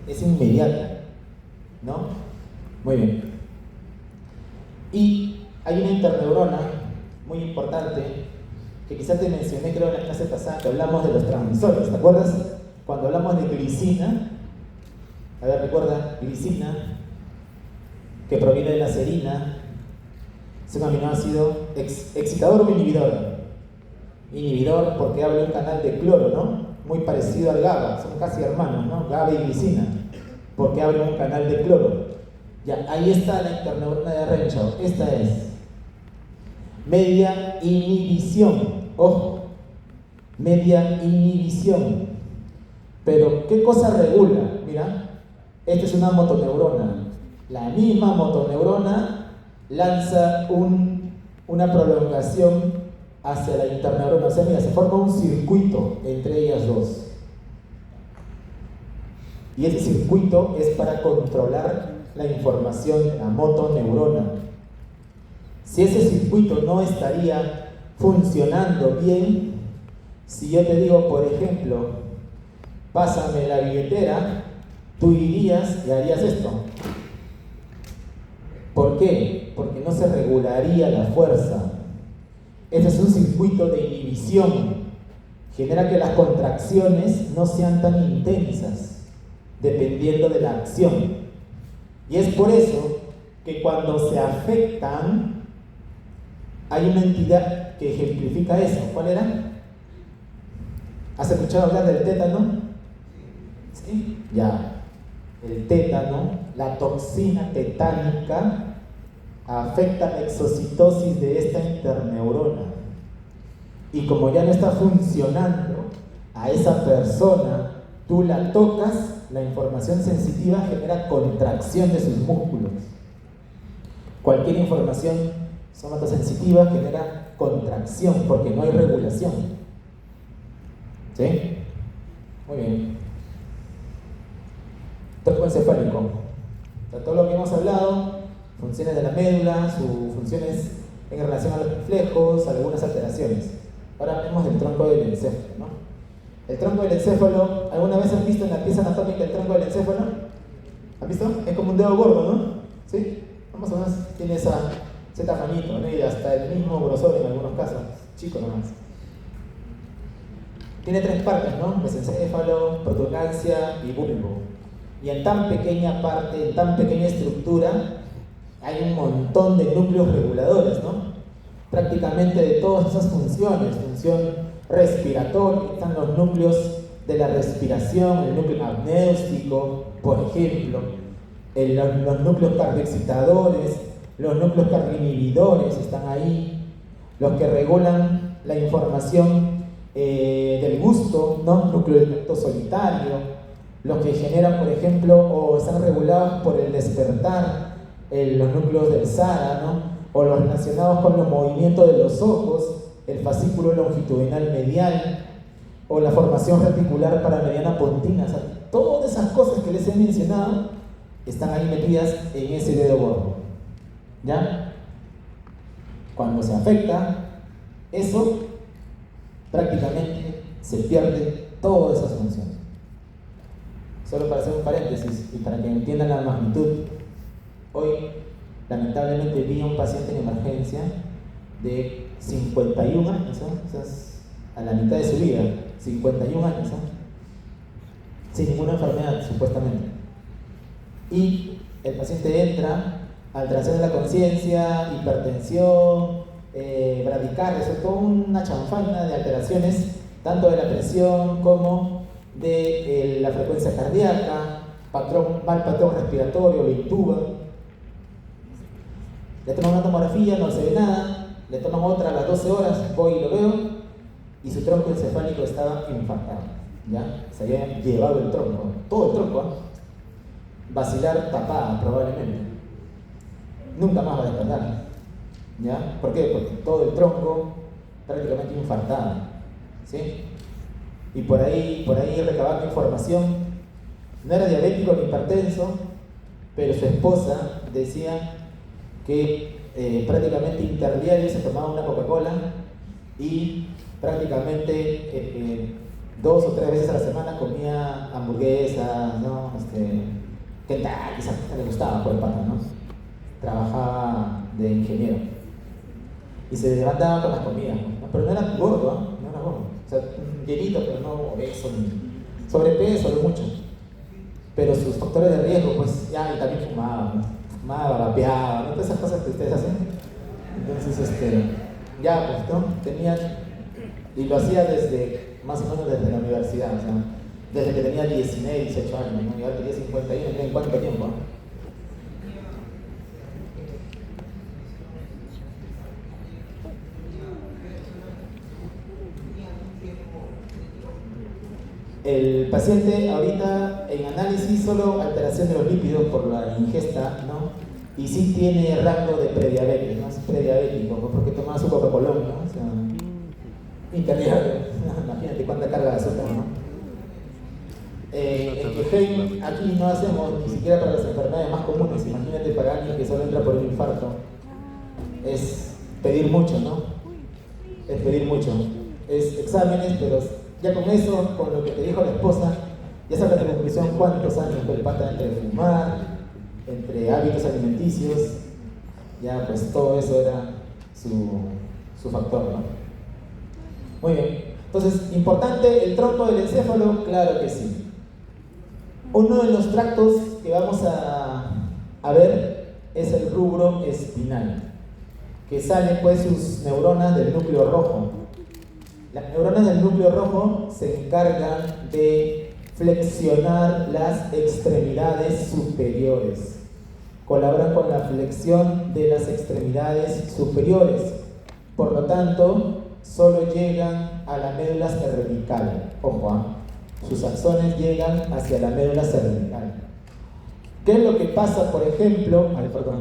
[SPEAKER 1] es inmediata, ¿no? Muy bien. Y hay una interneurona muy importante que quizás te mencioné, creo, en la clase pasada, que hablamos de los transmisores. ¿Te acuerdas? Cuando hablamos de glicina, a ver, recuerda, glicina, que proviene de la serina, es un aminoácido excitador o inhibidor. Inhibidor porque habla de un canal de cloro, ¿no? Muy parecido al GABA, son casi hermanos, ¿no? GABA y glicina, porque abre un canal de cloro. Ya, ahí está la interneurona de Renshaw. Esta es media inhibición. Ojo, media inhibición. Pero, ¿qué cosa regula? Mira, esta es una motoneurona. La misma motoneurona lanza una prolongación hacia la interneurona. O sea, mira, se forma un circuito entre ellas dos. Y ese circuito es para controlar la información de la motoneurona. Si ese circuito no estaría funcionando bien, si yo te digo, por ejemplo, pásame la billetera, tú irías y harías esto. ¿Por qué? Porque no se regularía la fuerza. Este es un circuito de inhibición. Genera que las contracciones no sean tan intensas, dependiendo de la acción. Y es por eso que cuando se afectan, hay una entidad que ejemplifica eso. ¿Cuál era? ¿Has escuchado hablar del tétano? ¿Sí? Ya. El tétano, la toxina tetánica, afecta la exocitosis de esta interneurona. Y como ya no está funcionando, a esa persona tú la tocas, la información sensitiva genera contracción de sus músculos. Cualquier información somatosensitiva genera contracción porque no hay regulación. ¿Sí? Muy bien. Tronco encefálico. O sea, todo lo que hemos hablado, funciones de la médula, sus funciones en relación a los reflejos, algunas alteraciones. Ahora hablemos del tronco del encéfalo, ¿no? El tronco del encéfalo, ¿alguna vez han visto en la pieza anatómica el tronco del encéfalo? ¿Han visto? Es como un dedo gordo, ¿no? ¿Sí? Más o menos tiene ese tamañito, ¿no? Y hasta el mismo grosor en algunos casos, chico nomás. Tiene tres partes, ¿no? Mesencéfalo, protuberancia y bulbo. Y en tan pequeña parte, en tan pequeña estructura, hay un montón de núcleos reguladores, ¿no? Prácticamente de todas esas funciones, función respiratoria, están los núcleos de la respiración, el núcleo apnéustico, por ejemplo, los núcleos cardioexcitadores, los núcleos cardioinhibidores están ahí, los que regulan la información del gusto, ¿no? Núcleo del tacto solitario, los que generan, por ejemplo, o están regulados por el despertar, los núcleos del SARA, ¿no? O los relacionados con los movimientos de los ojos, el fascículo longitudinal medial, o la formación reticular paramediana pontina. O sea, todas esas cosas que les he mencionado están ahí metidas en ese dedo gordo. ¿Ya? Cuando se afecta, eso prácticamente se pierde todas esas funciones. Solo para hacer un paréntesis y para que entiendan la magnitud, hoy lamentablemente vi a un paciente en emergencia de 51 años, ¿no? O sea, es a la mitad de su vida, 51 años, ¿no? Sin ninguna enfermedad, supuestamente. Y el paciente entra, alteración de la conciencia, hipertensión, bradicardia, sobre todo una chanfaina de alteraciones, tanto de la presión como de la frecuencia cardíaca, mal patrón respiratorio, lo intuban. Le toman una tomografía, no se ve nada, le toman otra a las 12 horas, voy y lo veo, y su tronco encefálico estaba infartado, ¿ya? Se había llevado el tronco, todo el tronco, ¿eh? Vacilar tapada probablemente. Nunca más va a despertar, ¿ya? ¿Por qué? Porque todo el tronco prácticamente infartado, ¿sí? Y por ahí recabando información, no era diabético ni hipertenso, pero su esposa decía que prácticamente interdiario se tomaba una Coca-Cola y prácticamente 2 o 3 veces a la semana comía hamburguesas, ¿no? Kentucky, esa cosa le gustaba por el pata, ¿no? Trabajaba de ingeniero y se levantaba con las comidas, ¿no? Pero no era gordo, ¿no? No era gordo, o sea, llenito, pero no obeso, ni sobrepeso, lo mucho. Pero sus factores de riesgo, pues ya, y también fumaba, ¿no? Fumaba, vapeaba, ¿no? Todas esas cosas que ustedes hacen. Entonces, ya, pues, ¿no? Tenían, y lo hacía desde, más o menos desde la universidad, o sea, desde que tenía 19, 18 años, ¿no? Y ahora tenía 51, ¿en cuánto tiempo? El paciente ahorita en análisis solo alteración de los lípidos por la ingesta, ¿no? Y sí tiene rango de prediabetes, ¿no? Es prediabético, porque tomaba su Coca-Cola, ¿no? O sea, interdiario. Imagínate cuánta carga de azúcar, ¿no? En Quejein, aquí no hacemos ni siquiera para las enfermedades más comunes. Imagínate para alguien que solo entra por un infarto. Es pedir mucho, ¿no? Es pedir mucho. Es exámenes, pero ya con eso, con lo que te dijo la esposa, ya sacas de conclusión cuántos años el pata entre fumar, entre hábitos alimenticios, ya pues todo eso era su factor, ¿no? Muy bien, entonces, importante, el tronco del encéfalo, claro que sí. Uno de los tractos que vamos a ver es el rubro espinal, que salen pues sus neuronas del núcleo rojo. Las neuronas del núcleo rojo se encargan de flexionar las extremidades superiores. Colaboran con la flexión de las extremidades superiores. Por lo tanto, solo llegan a la médula cervical. Ojo, sus axones llegan hacia la médula cervical. ¿Qué es lo que pasa, por ejemplo?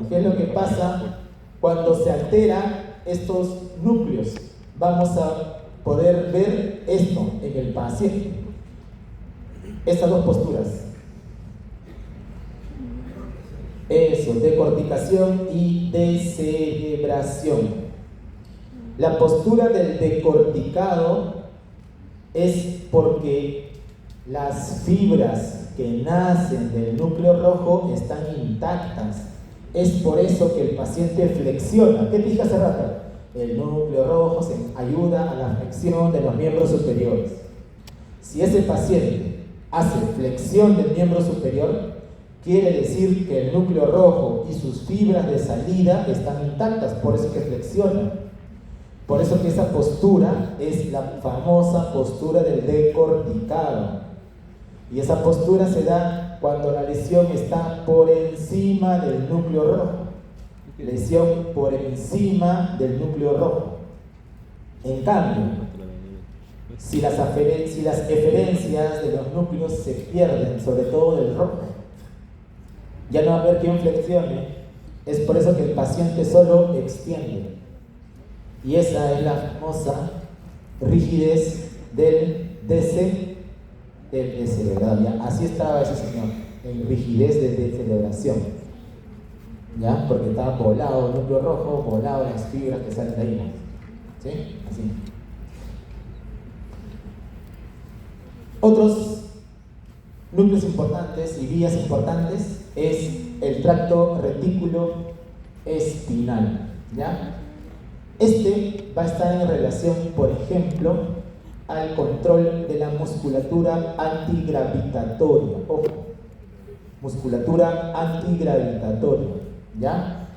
[SPEAKER 1] ¿Qué es lo que pasa cuando se alteran estos núcleos? Vamos a poder ver esto en el paciente. Estas dos posturas. Eso, decorticación y descerebración. La postura del decorticado es porque las fibras que nacen del núcleo rojo están intactas. Es por eso que el paciente flexiona. ¿Qué te dije hace rato? El núcleo rojo se ayuda a la flexión de los miembros superiores. Si ese paciente hace flexión del miembro superior, quiere decir que el núcleo rojo y sus fibras de salida están intactas, por eso que flexiona. Por eso que esa postura es la famosa postura del decorticado. Y esa postura se da cuando la lesión está por encima del núcleo rojo. Lesión por encima del núcleo rojo. En cambio, si las eferencias de los núcleos se pierden, sobre todo del rojo, ya no va a haber quien flexione. Es por eso que el paciente solo extiende. Y esa es la famosa rigidez del DC, ¿verdad? Ya, así estaba ese señor, en rigidez de decelebración, ¿ya? Porque estaba poblado el núcleo rojo, poblado las fibras que salen de ahí, ¿sí? Así. Otros núcleos importantes y vías importantes es el tracto retículo espinal, ¿ya? Este va a estar en relación, por ejemplo, al control de la musculatura antigravitatoria. Ojo, musculatura antigravitatoria, ¿ya?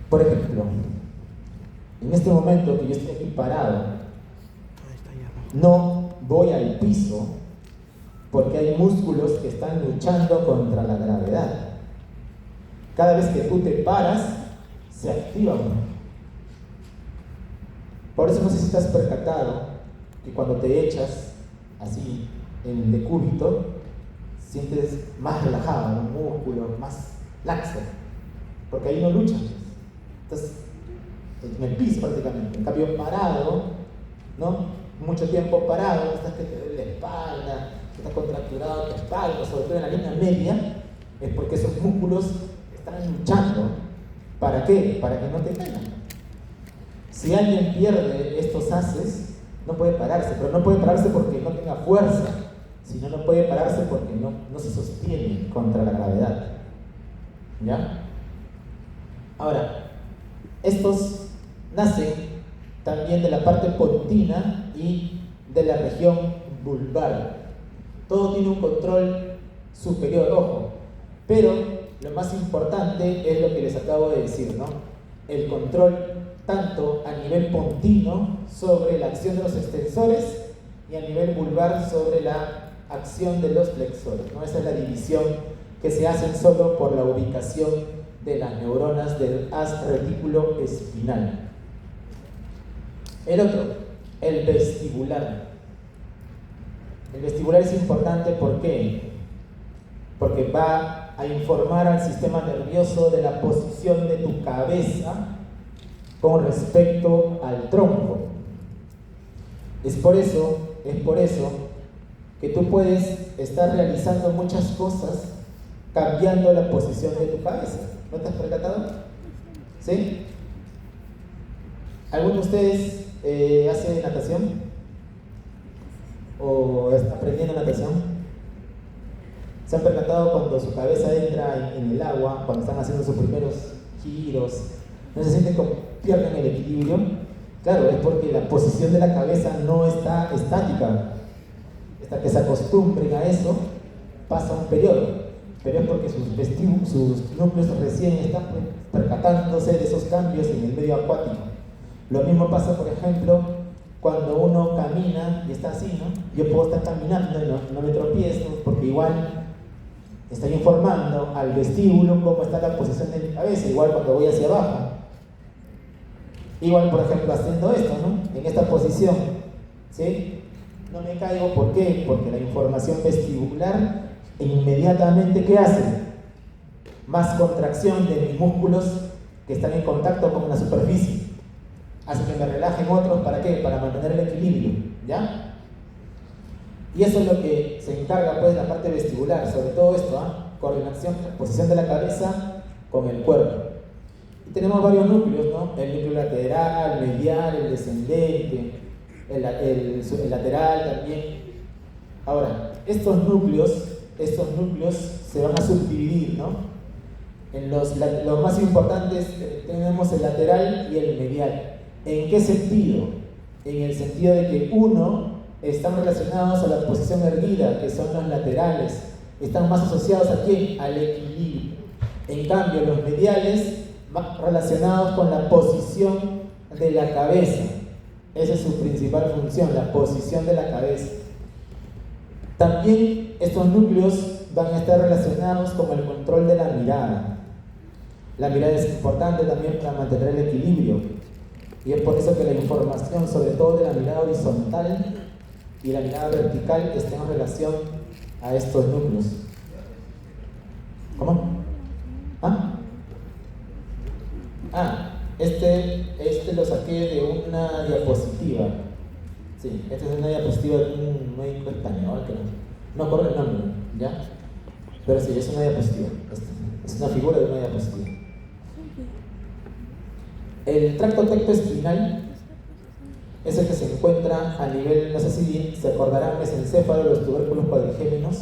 [SPEAKER 1] Por ejemplo, en este momento que yo estoy aquí parado, no voy al piso porque hay músculos que están luchando contra la gravedad. Cada vez que tú te paras, se activan. Por eso no sé si estás percatado que cuando te echas así en decúbito, sientes más relajado, los músculos más laxos, porque ahí no luchan. Entonces, en el piso prácticamente. En cambio, parado, ¿no? Mucho tiempo parado, estás que te duele la espalda, que estás contracturado tu espalda, sobre todo en la línea media, es porque esos músculos están luchando. ¿Para qué? Para que no te caigan. Si alguien pierde estos haces, no puede pararse, pero no puede pararse porque no tenga fuerza, sino no puede pararse porque no se sostiene contra la gravedad. ¿Ya? Ahora, estos nacen también de la parte pontina y de la región vulvar. Todo tiene un control superior, ojo, pero lo más importante es lo que les acabo de decir, ¿no? El control tanto a nivel pontino sobre la acción de los extensores y a nivel vulvar sobre la acción de los flexores, ¿no? Esa es la división que se hace solo por la ubicación de las neuronas del haz retículo espinal. El otro, el vestibular. El vestibular es importante, ¿por qué? Porque va a informar al sistema nervioso de la posición de tu cabeza con respecto al tronco. Es por eso que tú puedes estar realizando muchas cosas cambiando la posición de tu cabeza. ¿No te has percatado? ¿Sí? ¿Alguno de ustedes hace natación? ¿O está aprendiendo natación? ¿Se han percatado cuando su cabeza entra en el agua, cuando están haciendo sus primeros giros? ¿No se sienten como pierden el equilibrio? Claro, es porque la posición de la cabeza no está estática. Hasta que se acostumbren a eso, pasa un periodo. Pero es porque sus núcleos recién están percatándose de esos cambios en el medio acuático. Lo mismo pasa, por ejemplo, cuando uno camina y está así, ¿no? Yo puedo estar caminando y no me tropiezo, porque igual estoy informando al vestíbulo cómo está la posición de mi cabeza, igual cuando voy hacia abajo. Igual, por ejemplo, haciendo esto, ¿no? En esta posición, ¿sí? No me caigo, ¿por qué? Porque la información vestibular inmediatamente, ¿qué hace? Más contracción de mis músculos que están en contacto con la superficie. Hace que me relajen otros, ¿para qué? Para mantener el equilibrio, ¿ya? Y eso es lo que se encarga, pues, la parte vestibular, sobre todo esto, coordinación, posición de la cabeza con el cuerpo. Y tenemos varios núcleos, ¿no? El núcleo lateral, medial, el descendente, el lateral también. Ahora, estos núcleos se van a subdividir, ¿no? En los más importantes tenemos el lateral y el medial. ¿En qué sentido? En el sentido de que están relacionados a la posición erguida, que son los laterales. Están más asociados ¿a qué? Al equilibrio. En cambio, los mediales van relacionados con la posición de la cabeza. Esa es su principal función, la posición de la cabeza. También estos núcleos van a estar relacionados con el control de la mirada. La mirada es importante también para mantener el equilibrio. Y es por eso que la información, sobre todo de la mirada horizontal y la mirada vertical, está en relación a estos núcleos. ¿Cómo? Este lo saqué de una diapositiva. Sí, esta es una diapositiva de un médico español, creo. No corre el nombre, ¿ya? Pero sí, es una diapositiva. Es una figura de una diapositiva. El tracto tectoespinal es el que se encuentra a nivel, no sé si se acordarán, mesencéfalo, los tubérculos cuadrigéminos.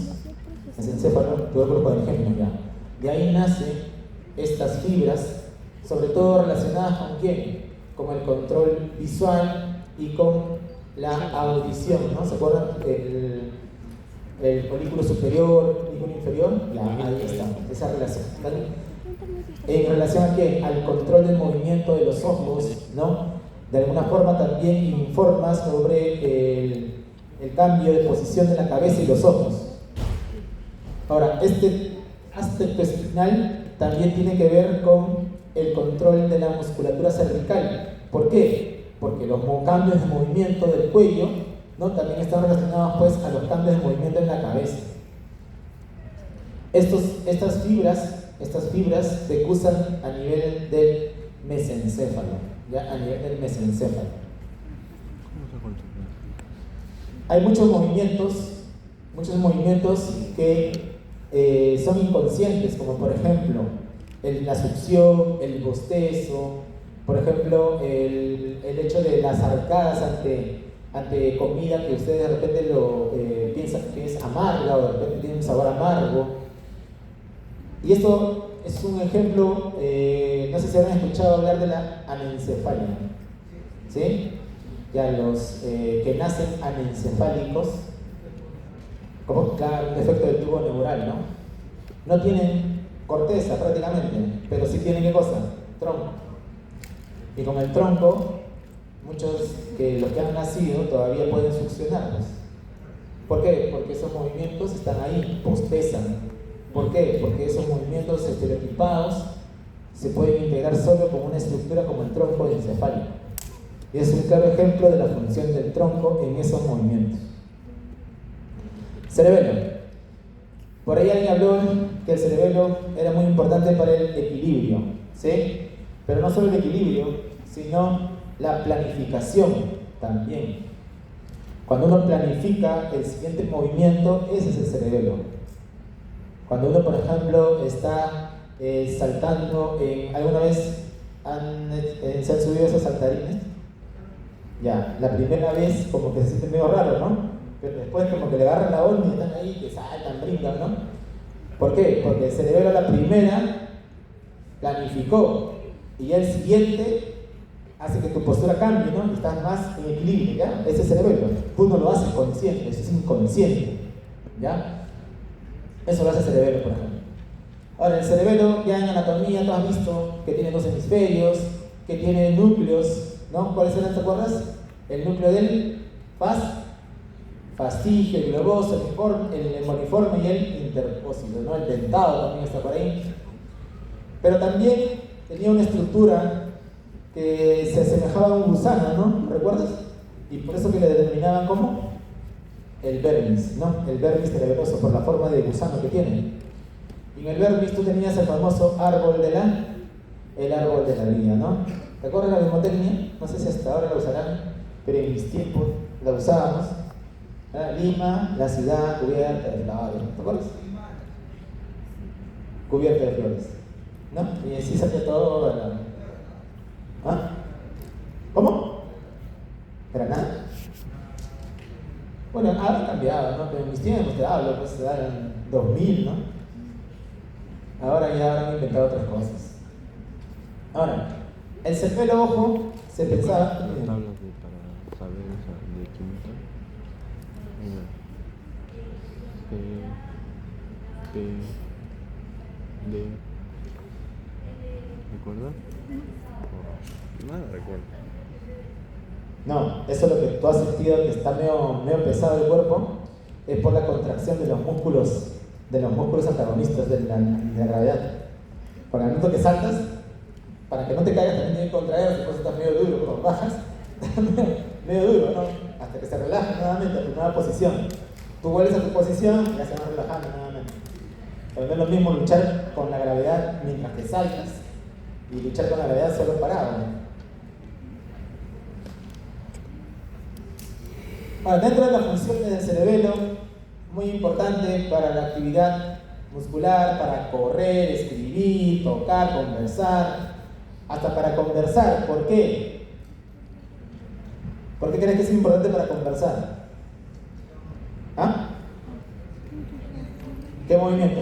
[SPEAKER 1] Mesencéfalo, tubérculos cuadrigéminos, ya. De ahí nacen estas fibras, sobre todo relacionadas con ¿quién? con el control visual y con la audición, ¿no? ¿Se acuerdan? El folículo superior, folículo inferior, ya, ahí está, esa relación, ¿vale? En relación a qué? Al control del movimiento de los ojos, ¿no? De alguna forma también informa sobre el cambio de posición de la cabeza y los ojos. Ahora, este aspecto espinal también tiene que ver con el control de la musculatura cervical. ¿Por qué? Porque los cambios de movimiento del cuello, ¿no? También están relacionados pues a los cambios de movimiento en la cabeza. Estas fibras se cruzan a nivel del mesencéfalo, ¿ya? A nivel del mesencéfalo. Hay muchos movimientos que son inconscientes, como por ejemplo la succión, el bostezo, por ejemplo el hecho de las arcadas ante comida que ustedes de repente piensan que es amarga o de repente tiene un sabor amargo. Y esto es un ejemplo, no sé si habrán escuchado hablar de la anencefalia, ¿sí? Ya los que nacen anencefálicos, como claro, un defecto del tubo neural, ¿no? No tienen corteza prácticamente, pero sí tienen ¿qué cosa? Tronco. Y con el tronco, muchos que los que han nacido todavía pueden succionarlos. ¿Por qué? Porque esos movimientos están ahí, postesan. ¿Por qué? Porque esos movimientos estereotipados se pueden integrar solo con una estructura como el tronco encefálico. Y es un claro ejemplo de la función del tronco en esos movimientos. Cerebelo. Por ahí alguien habló que el cerebelo era muy importante para el equilibrio, ¿sí? Pero no solo el equilibrio, sino la planificación también. Cuando uno planifica el siguiente movimiento, ese es el cerebelo. Cuando uno, por ejemplo, está saltando, ¿alguna vez se han subido esos saltarines? Ya, la primera vez como que se siente medio raro, ¿no? Pero después como que le agarran la onda y están ahí, que saltan, brincan, ¿no? ¿Por qué? Porque el cerebro a la primera planificó y ya el siguiente hace que tu postura cambie, ¿no? Y estás más en equilibrio, ¿ya? Ese cerebro, tú no lo haces consciente, eso es inconsciente, ¿ya? Eso lo hace el cerebelo, por ejemplo. Ahora, el cerebelo, ya en anatomía, tú has visto que tiene dos hemisferios, que tiene núcleos, ¿no? ¿Cuáles eran, te acuerdas? El núcleo del fastigio, el globoso, el hemoniforme y el interpósito, ¿no? El dentado también está por ahí. Pero también tenía una estructura que se asemejaba a un gusano, ¿no? ¿Recuerdas? Y por eso que le denominaban como el vermis, ¿no? El vermis cerebroso, por la forma de gusano que tiene. Y en el vermis tú tenías el famoso árbol de la vida, ¿no? ¿Te acuerdas de la mnemotecnia? No sé si hasta ahora la usarán, pero en mis tiempos la usábamos. Lima, la ciudad cubierta de flores, ¿te acuerdas? Cubierta de flores, ¿no? Y así salía todo. ¿Ah? ¿Cómo? ¿Granada? Bueno, ha cambiado, ¿no? Pero en mis tiempos te hablo, pues eran 2000, ¿no? Ahora ya habrán inventado otras cosas. Ahora, el cerebelo, ojo, se pensaba.
[SPEAKER 2] Tablas para saber de química. P, D. ¿Recuerdas? Nada recuerdo.
[SPEAKER 1] No, eso es lo que tú has sentido que está medio pesado el cuerpo, es por la contracción de los músculos antagonistas de la gravedad. Porque al momento que saltas, para que no te caigas también tienes que contraer, después estás medio duro, cuando bajas, medio duro, ¿no? Hasta que se relaja nuevamente a tu nueva posición. Tú vuelves a tu posición y ya se va relajando nuevamente. Pero no es lo mismo luchar con la gravedad mientras te saltas y luchar con la gravedad solo parado, ¿no? Bueno, dentro de las funciones del cerebelo, muy importante para la actividad muscular, para correr, escribir, tocar, conversar, hasta para conversar. ¿Por qué? ¿Por qué crees que es importante para conversar? ¿Ah? ¿Qué movimiento?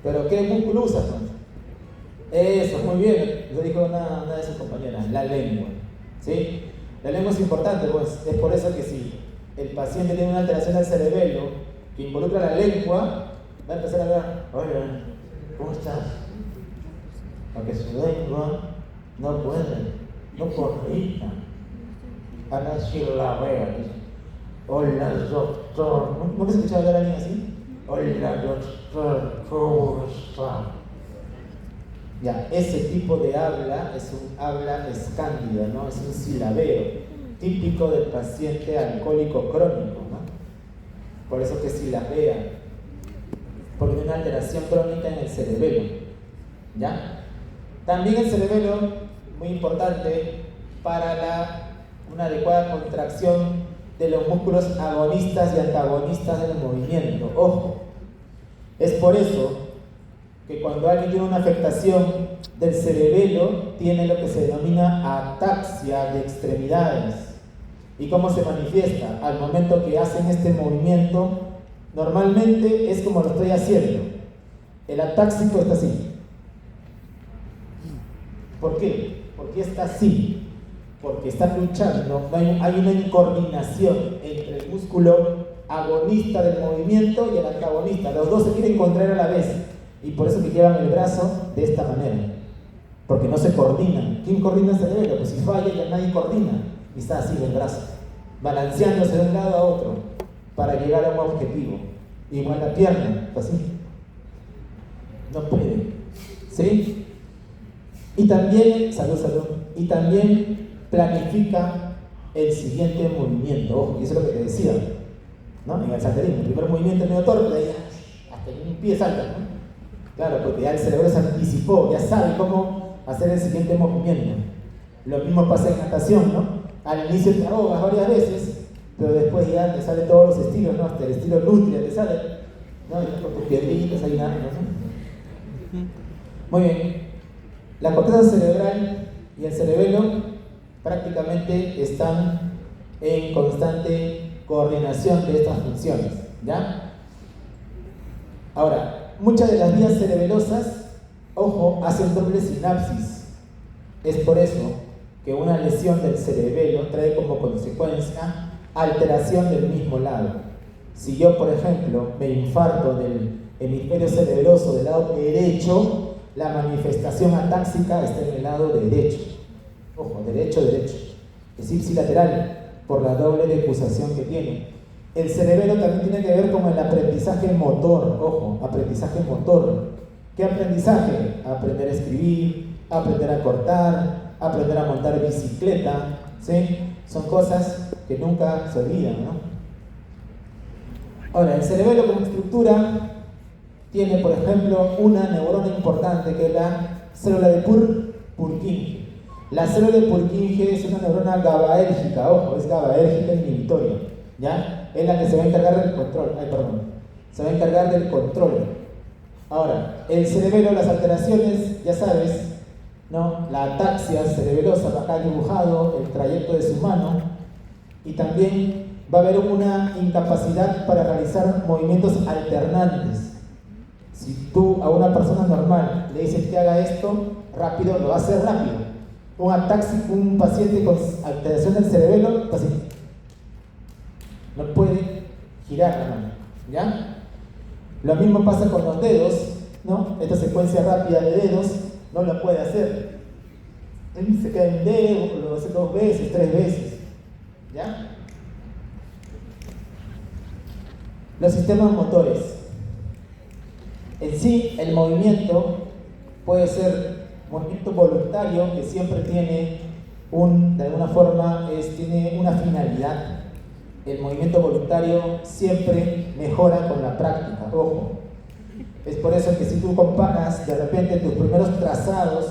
[SPEAKER 1] ¿Pero qué músculo usas, pues? Eso, muy bien, lo dijo una de sus compañeras, la lengua. ¿Sí? La lengua es importante, pues es por eso que si el paciente tiene una alteración del cerebelo que involucra la lengua, va a empezar a hablar, hola, ¿cómo estás? Porque su lengua no puede, no corrija. A la silabea, dice, hola doctor, ¿no has escuchado hablar a alguien así? Hola doctor, ¿cómo está? Ya, ese tipo de habla es un habla escándida, ¿no? Es un silabeo típico del paciente alcohólico crónico, ¿no? Por eso que silabea, porque tiene una alteración crónica en el cerebelo, ¿ya? También el cerebelo, muy importante para una adecuada contracción de los músculos agonistas y antagonistas del movimiento. Ojo, es por eso que cuando alguien tiene una afectación del cerebelo, tiene lo que se denomina ataxia de extremidades. ¿Y cómo se manifiesta? Al momento que hacen este movimiento, normalmente es como lo estoy haciendo. El atáxico está así. ¿Por qué? Porque está así. Porque está luchando, hay una incoordinación entre el músculo agonista del movimiento y el antagonista. Los dos se quieren contraer a la vez. Y por eso que llevan el brazo de esta manera, porque no se coordinan. ¿Quién coordina el cerebro? Pues si falla ya nadie coordina y está así el brazo, balanceándose de un lado a otro para llegar a un objetivo. Igual la pierna, así, no puede, ¿sí? Y también, salud, y también planifica el siguiente movimiento. Ojo, y eso es lo que te decía, ¿no? En el salterín, el primer movimiento es medio torpe, ahí hasta que un pie salta, ¿no? Claro, porque ya el cerebro se anticipó, ya sabe cómo hacer el siguiente movimiento. Lo mismo pasa en natación, ¿no? Al inicio te ahogas varias veces, pero después ya te salen todos los estilos, ¿no? Hasta el estilo nutria te sale, ¿no? Y con tus piedritas ahí nada, ¿no? Muy bien. La corteza cerebral y el cerebelo prácticamente están en constante coordinación de estas funciones, ¿ya? Ahora, muchas de las vías cerebelosas, ojo, hacen doble sinapsis. Es por eso que una lesión del cerebelo trae como consecuencia alteración del mismo lado. Si yo, por ejemplo, me infarto del hemisferio cerebroso del lado derecho, la manifestación atáxica está en el lado derecho. Ojo, derecho. Es ipsilateral por la doble decusación que tiene. El cerebelo también tiene que ver con el aprendizaje motor, ojo, aprendizaje motor. ¿Qué aprendizaje? Aprender a escribir, aprender a cortar, aprender a montar bicicleta, ¿sí? Son cosas que nunca se olvidan, ¿no? Ahora, el cerebelo como estructura tiene, por ejemplo, una neurona importante que es la célula de Purkinje. La célula de Purkinje es una neurona GABAérgica, ojo, es GABAérgica inhibitoria, ¿ya? Es la que se va a encargar del control. Se va a encargar del control. Ahora, el cerebelo, las alteraciones, ya sabes, ¿no? La ataxia cerebelosa, acá dibujado el trayecto de su mano, y también va a haber una incapacidad para realizar movimientos alternantes. Si tú a una persona normal le dices que haga esto rápido, lo va a hacer rápido. Un paciente con alteración del cerebelo, así, no puede girar la mano, ¿ya? Lo mismo pasa con los dedos, ¿no? Esta secuencia rápida de dedos no la puede hacer. Él se queda en un dedo, lo hace 2 veces, 3 veces, ¿ya? Los sistemas motores. En sí, el movimiento puede ser movimiento voluntario que siempre tiene de alguna forma, tiene una finalidad. El movimiento voluntario siempre mejora con la práctica, ojo. Es por eso que si tú comparas de repente tus primeros trazados,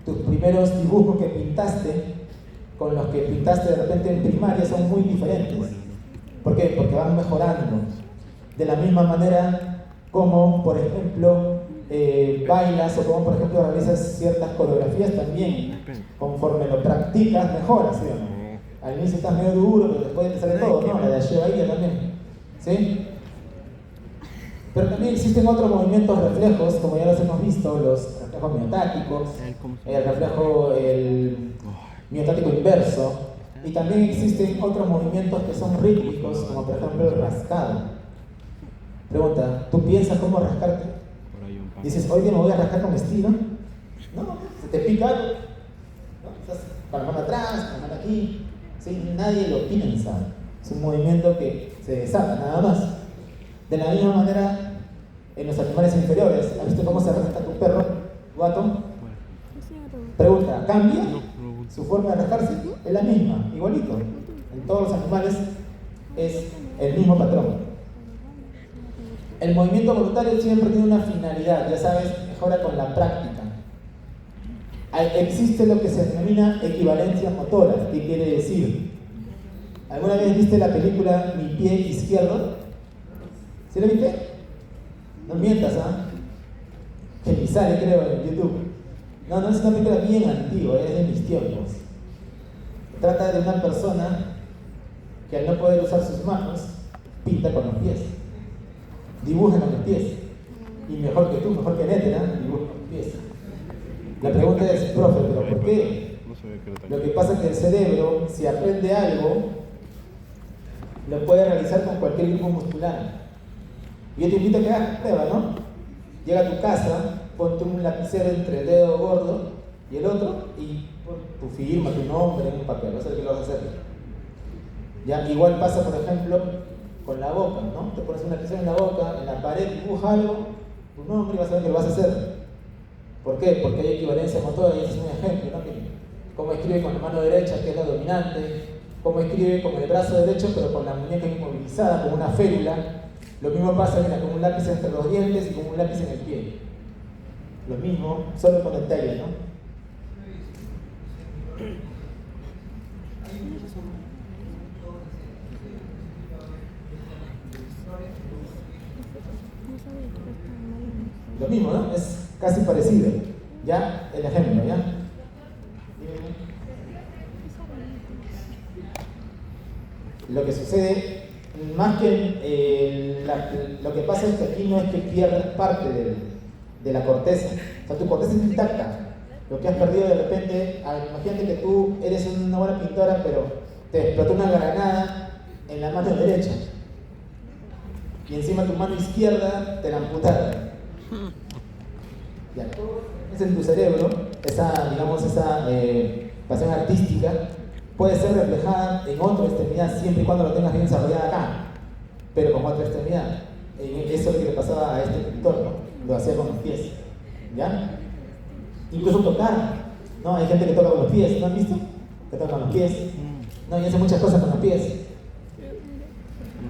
[SPEAKER 1] tus primeros dibujos que pintaste, con los que pintaste de repente en primaria son muy diferentes. ¿Por qué? Porque van mejorando. De la misma manera como, por ejemplo, bailas o como, por ejemplo, realizas ciertas coreografías también. Conforme lo practicas, mejoras, ¿sí o no? Al inicio estás medio duro, pero después te sale todo, ¿no? La de Ashevaya también, ¿sí? Pero también existen otros movimientos reflejos, como ya los hemos visto, reflejos miotáticos,
[SPEAKER 2] ¿Cómo se
[SPEAKER 1] el
[SPEAKER 2] llama?
[SPEAKER 1] reflejo miotático inverso, y también existen otros movimientos que son rítmicos, como por ejemplo el rascado. Pregunta, ¿tú piensas cómo rascarte?
[SPEAKER 2] Por ahí un par.
[SPEAKER 1] Dices, hoy día me voy a rascar con estilo. No, se te pica algo, ¿no? Estás con la mano atrás, con la mano aquí, ¿sí? Nadie lo piensa. Es un movimiento que se desata, nada más. De la misma manera, en los animales inferiores, ¿has visto cómo se rasca tu perro, tu gato?
[SPEAKER 2] Bueno,
[SPEAKER 1] Pregunta, ¿cambia
[SPEAKER 2] no,
[SPEAKER 1] su forma de rascarse? Es la misma, igualito. En todos los animales es el mismo patrón. El movimiento voluntario siempre tiene una finalidad, ya sabes, mejora con la práctica. Existe lo que se denomina equivalencia motora. ¿Qué quiere decir? ¿Alguna vez viste la película Mi pie izquierdo? ¿Sí la viste? No mientas, ¿ah? Que ni sale, creo, en YouTube. No, es una película bien antigua, es de mis tiempos. Trata de una persona que al no poder usar sus manos, pinta con los pies. Dibuja con los pies. Y mejor que tú, mejor que Netera, dibuja con los pies. La pregunta es, profe, ¿pero por qué?
[SPEAKER 2] no sabía que era tan.
[SPEAKER 1] Lo que pasa es que el cerebro, si aprende algo, lo puede realizar con cualquier grupo muscular. Y yo te invito a que hagas prueba, ¿no? Llega a tu casa, ponte un lapicero entre el dedo gordo y el otro y pon tu firma, tu nombre en un papel, vas a ver que lo vas a hacer. Ya, igual pasa, por ejemplo, con la boca, ¿no? Te pones un lapicero en la boca, en la pared dibuja algo, tu nombre y vas a ver que lo vas a hacer. ¿Por qué? Porque hay equivalencia motora y ese es un ejemplo, ¿no? Cómo escribe con la mano derecha, que es la dominante, cómo escribe con el brazo derecho, pero con la muñeca inmovilizada, con una férula. Lo mismo pasa, mira, con un lápiz entre los dientes y con un lápiz en el pie. Lo mismo, solo con el taller, ¿no? Lo mismo, ¿no? Es casi parecido. ¿Ya? El ejemplo, ¿ya? Lo que sucede, más que lo que pasa es que aquí no es que pierdas parte de la corteza. O sea, tu corteza es intacta. Lo que has perdido de repente, imagínate que tú eres una buena pintora, pero te explotó una granada en la mano derecha. Y encima tu mano izquierda te la amputaron. Ya, es en tu cerebro, esa pasión artística puede ser reflejada en otra extremidad siempre y cuando lo tengas bien desarrollada acá, pero con otra extremidad. Eso es lo que le pasaba a este pintor, ¿no? Lo hacía con los pies, ¿ya? Incluso tocar, ¿no? Hay gente que toca con los pies, ¿no han visto? Que toca con los pies, ¿no? Y hace muchas cosas con los pies.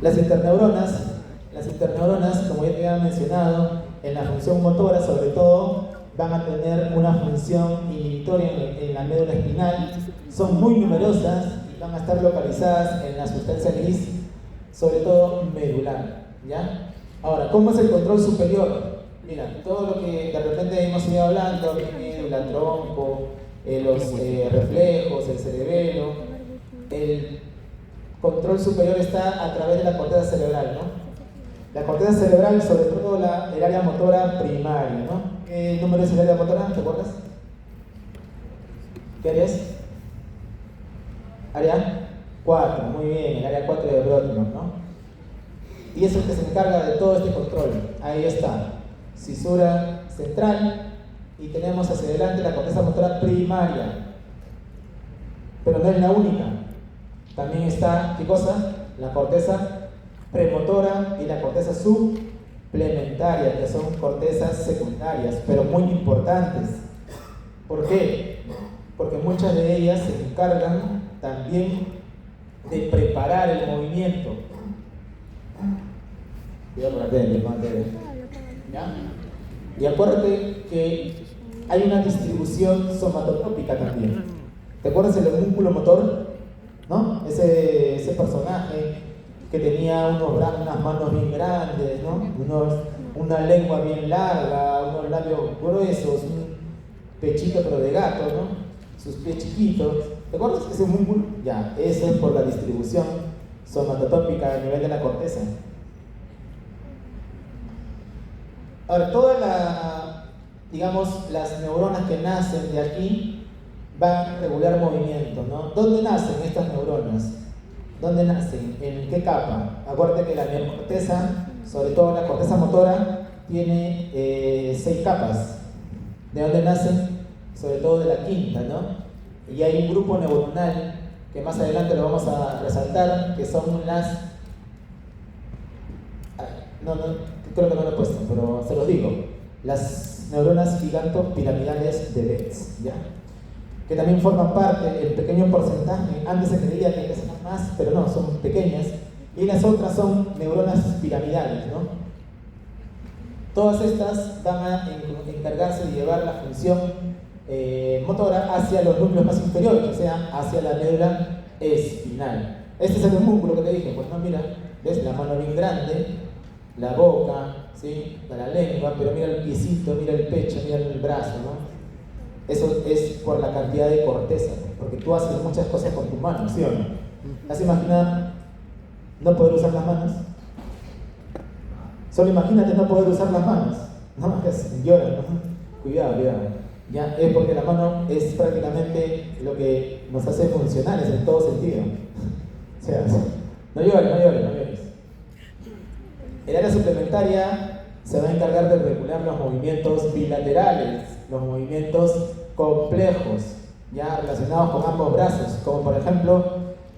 [SPEAKER 1] Las interneuronas, como ya te había mencionado, en la función motora, sobre todo, van a tener una función inhibitoria en la médula espinal. Son muy numerosas y van a estar localizadas en la sustancia gris, sobre todo medular, ¿ya? Ahora, ¿cómo es el control superior? Mira, todo lo que de repente hemos ido hablando, médula, tronco, los reflejos, el cerebelo, el control superior está a través de la corteza cerebral, ¿no? La corteza cerebral, sobre todo el área motora primaria, ¿no? ¿Qué número es el área motora? ¿Te acuerdas? ¿Qué área es? Área 4, muy bien, el área 4 de Brodmann, ¿no? Y es el que se encarga de todo este control. Ahí está, cisura central y tenemos hacia adelante la corteza motora primaria. Pero no es la única. También está, ¿qué cosa? La corteza premotora y la corteza suplementaria, que son cortezas secundarias, pero muy importantes. ¿Por qué? Porque muchas de ellas se encargan también de preparar el movimiento. Cuidado con la tele, ¿ya? Y acuérdate que hay una distribución somatotrópica también. ¿Te acuerdas del homúnculo motor? ¿No? Ese personaje que tenía unas manos bien grandes, ¿no? Una lengua bien larga, unos labios gruesos, un pechito pero de gato, ¿no? Sus pies chiquitos. ¿Te acuerdas ese músculo? Ya, eso es por la distribución somatotópica a nivel de la corteza. Ahora, toda digamos, las neuronas que nacen de aquí van a regular movimiento, ¿no? ¿Dónde nacen estas neuronas? ¿Dónde nacen? ¿En qué capa? Acuérdate que la neocorteza, sobre todo la corteza motora, tiene 6 capas. ¿De dónde nacen? Sobre todo de la quinta, ¿no? Y hay un grupo neuronal que más adelante lo vamos a resaltar, que son las... No, creo que no lo he puesto, pero se los digo. Las neuronas gigantopiramidales de Betz, ¿ya? Que también forman parte, el pequeño porcentaje, antes se creía que son más, pero no, son pequeñas, y las otras son neuronas piramidales, ¿no? Todas estas van a encargarse de llevar la función motora hacia los núcleos más inferiores, o sea, hacia la médula espinal. Este es el músculo que te dije, pues no, mira, ves la mano bien grande, la boca, ¿sí? La lengua, pero mira el piecito, mira el pecho, mira el brazo, ¿no? Eso es por la cantidad de corteza, porque tú haces muchas cosas con tu mano, ¿sí o no? ¿Has imaginado no poder usar las manos? Solo imagínate no poder usar las manos. No, llora, ¿no? Cuidado. Ya, es porque la mano es prácticamente lo que nos hace funcionales en todo sentido. O sea, no llores. El área suplementaria se va a encargar de regular los movimientos bilaterales, los movimientos complejos, ya relacionados con ambos brazos, como por ejemplo,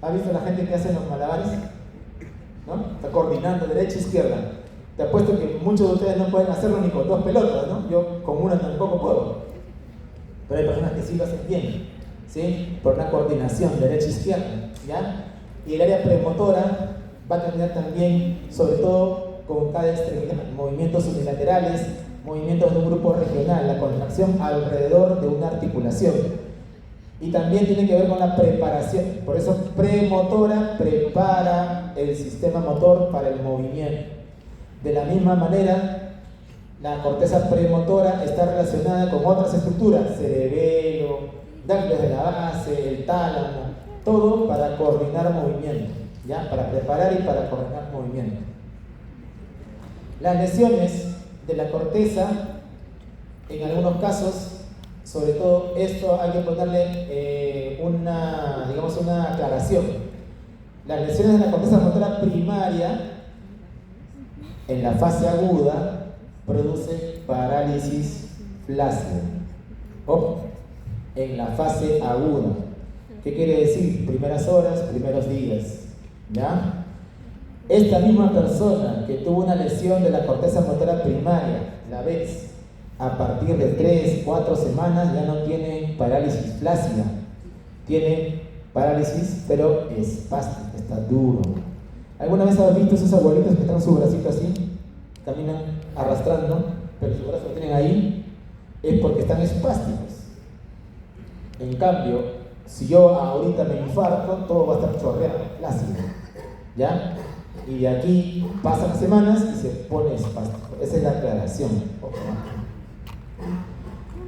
[SPEAKER 1] ¿has visto la gente que hace los malabares? ¿No? Está coordinando derecha e izquierda. Te apuesto que muchos de ustedes no pueden hacerlo ni con 2 pelotas, ¿no? Yo con una tampoco puedo. Pero hay personas que sí lo hacen bien, ¿sí? Por una coordinación derecha e izquierda, ¿ya? Y el área premotora va a tener también, sobre todo, con cada extremidad, movimientos unilaterales, movimientos de un grupo regional, la contracción alrededor de una articulación. Y también tiene que ver con la preparación, por eso premotora prepara el sistema motor para el movimiento. De la misma manera, la corteza premotora está relacionada con otras estructuras, cerebelo, ganglios de la base, el tálamo, todo para coordinar movimiento, ¿ya? Para preparar y para coordinar movimiento. Las lesiones de la corteza, en algunos casos, sobre todo esto hay que ponerle una aclaración. Las lesiones de la corteza motora primaria, en la fase aguda, produce parálisis flácida. Ojo, en la fase aguda. ¿Qué quiere decir? Primeras horas, primeros días, ¿ya? Esta misma persona que tuvo una lesión de la corteza motora primaria, la ves, a partir de 3, 4 semanas ya no tiene parálisis flácida, tiene parálisis pero espástica, está duro. ¿Alguna vez has visto esos abuelitos que están su bracito así, caminan arrastrando, pero su brazo lo tienen ahí? Es porque están espásticos. En cambio, si yo ahorita me infarto, todo va a estar chorreado, flácido, ¿ya? Y de aquí pasan semanas y se pone espástico. Esa es la aclaración.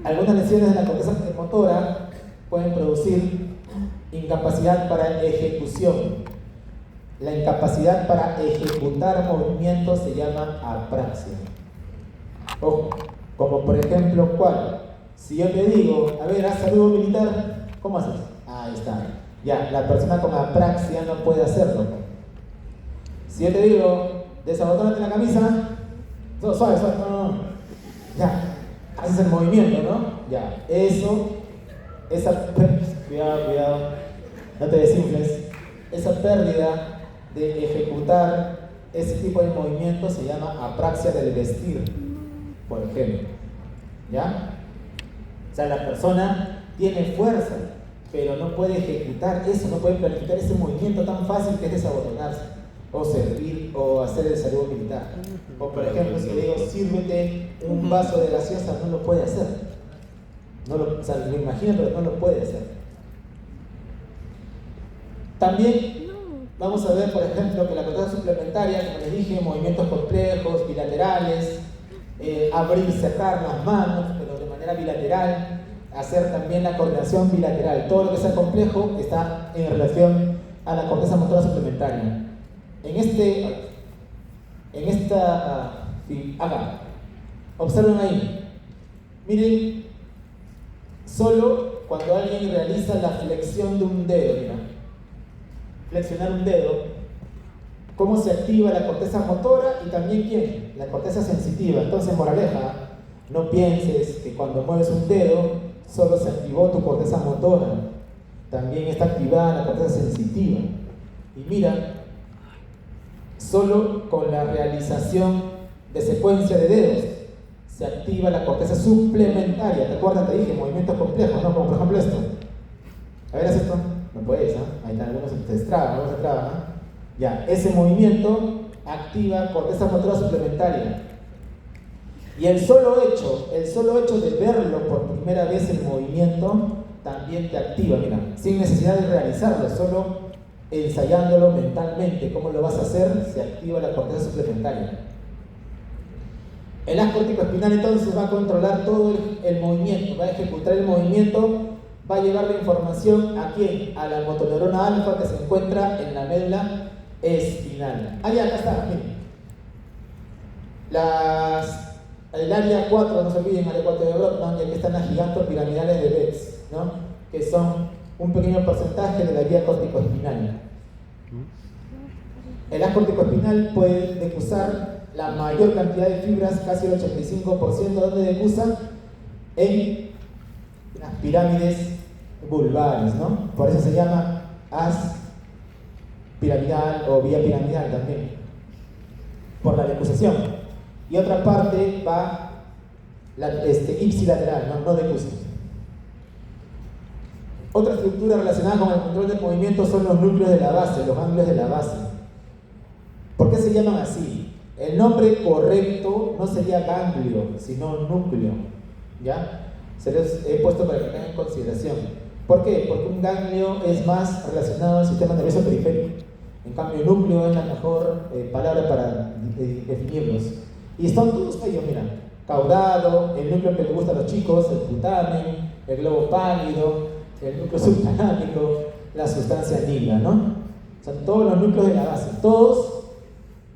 [SPEAKER 1] Algunas lesiones de la corteza premotora pueden producir incapacidad para ejecución. La incapacidad para ejecutar movimientos se llama apraxia. Ojo, como por ejemplo, ¿cuál? Si yo te digo, a ver, haz saludo militar, ¿cómo haces? Ahí está. Ya, la persona con apraxia no puede hacerlo. Si yo te digo, desabotónate la camisa, no, suave, no. Ya, haces el movimiento, ¿no? Ya, cuidado, no te desinfles. Esa pérdida de ejecutar ese tipo de movimiento se llama apraxia del vestir, por ejemplo, ¿ya? O sea, la persona tiene fuerza, pero no puede ejecutar eso, no puede planificar ese movimiento tan fácil que es desabotonarse, o servir, o hacer el saludo militar. O por ejemplo, si le digo, sírvete un vaso de gaseosa, no lo puede hacer. O sea, lo imagino, pero no lo puede hacer. También vamos a ver, por ejemplo, que la corteza suplementaria, como les dije, movimientos complejos, bilaterales, abrir y cerrar las manos, pero de manera bilateral, hacer también la coordinación bilateral. Todo lo que sea complejo está en relación a la corteza motora suplementaria. Acá, observen ahí, Miren, solo cuando alguien realiza la flexión de un dedo, mira, flexionar un dedo, cómo se activa la corteza motora y también ¿quién? La corteza sensitiva. Entonces, moraleja, no pienses que cuando mueves un dedo solo se activó tu corteza motora, también está activada la corteza sensitiva. Y mira, solo con la realización de secuencia de dedos se activa la corteza suplementaria. ¿Te acuerdas? Te dije, movimientos complejos, ¿no? Como por ejemplo esto. A ver, haz esto. No puedes, ¿ah? Ahí están, algunos se traban, algunos se traban, ¿ah? Ya, ese movimiento activa corteza motora suplementaria. Y el solo hecho de verlo por primera vez en movimiento también te activa, mira, sin necesidad de realizarlo, solo ensayándolo mentalmente. ¿Cómo lo vas a hacer? Se activa la corteza suplementaria. El haz corticoespinal entonces va a controlar todo el movimiento, va a ejecutar el movimiento, va a llevar la información ¿a quién? A la motoneurona alfa que se encuentra en la médula espinal. Ah, ya, acá está, miren. El área 4, no se olviden, área 4 de Brodmann, y aquí están las gigantopiramidales de Betz, ¿no? Que son un pequeño porcentaje de la vía corticoespinal. El haz corticoespinal puede decusar la mayor cantidad de fibras, casi el 85%, donde decusa en las pirámides vulvares, ¿no? Por eso se llama haz piramidal o vía piramidal también, por la decusación. Y otra parte va ipsilateral, no decusa. Otra estructura relacionada con el control del movimiento son los núcleos de la base, los ganglios de la base. ¿Por qué se llaman así? El nombre correcto no sería ganglio, sino núcleo, ¿ya? Se los he puesto para que tengan en consideración. ¿Por qué? Porque un ganglio es más relacionado al sistema nervioso periférico. En cambio, núcleo es la mejor palabra para definirlos. Y están todos ellos, mira, caudado, el núcleo que le gusta a los chicos, el putamen, el globo pálido, el núcleo subtalámico, la sustancia nigra, ¿no? Son todos los núcleos de la base. Todos,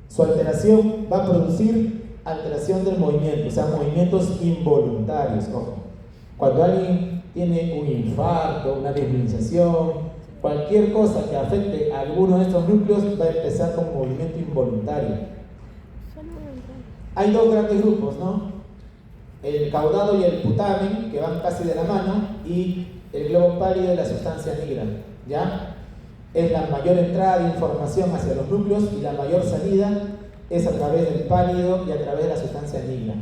[SPEAKER 1] su alteración va a producir alteración del movimiento, o sea, movimientos involuntarios, ojo. Cuando alguien tiene un infarto, una desmovilización, cualquier cosa que afecte a alguno de estos núcleos va a empezar con movimiento involuntario. Hay dos grandes grupos, ¿no? El caudado y el putamen, que van casi de la mano, y el globo pálido y la sustancia negra, ¿ya? Es la mayor entrada de información hacia los núcleos y la mayor salida es a través del pálido y a través de la sustancia negra.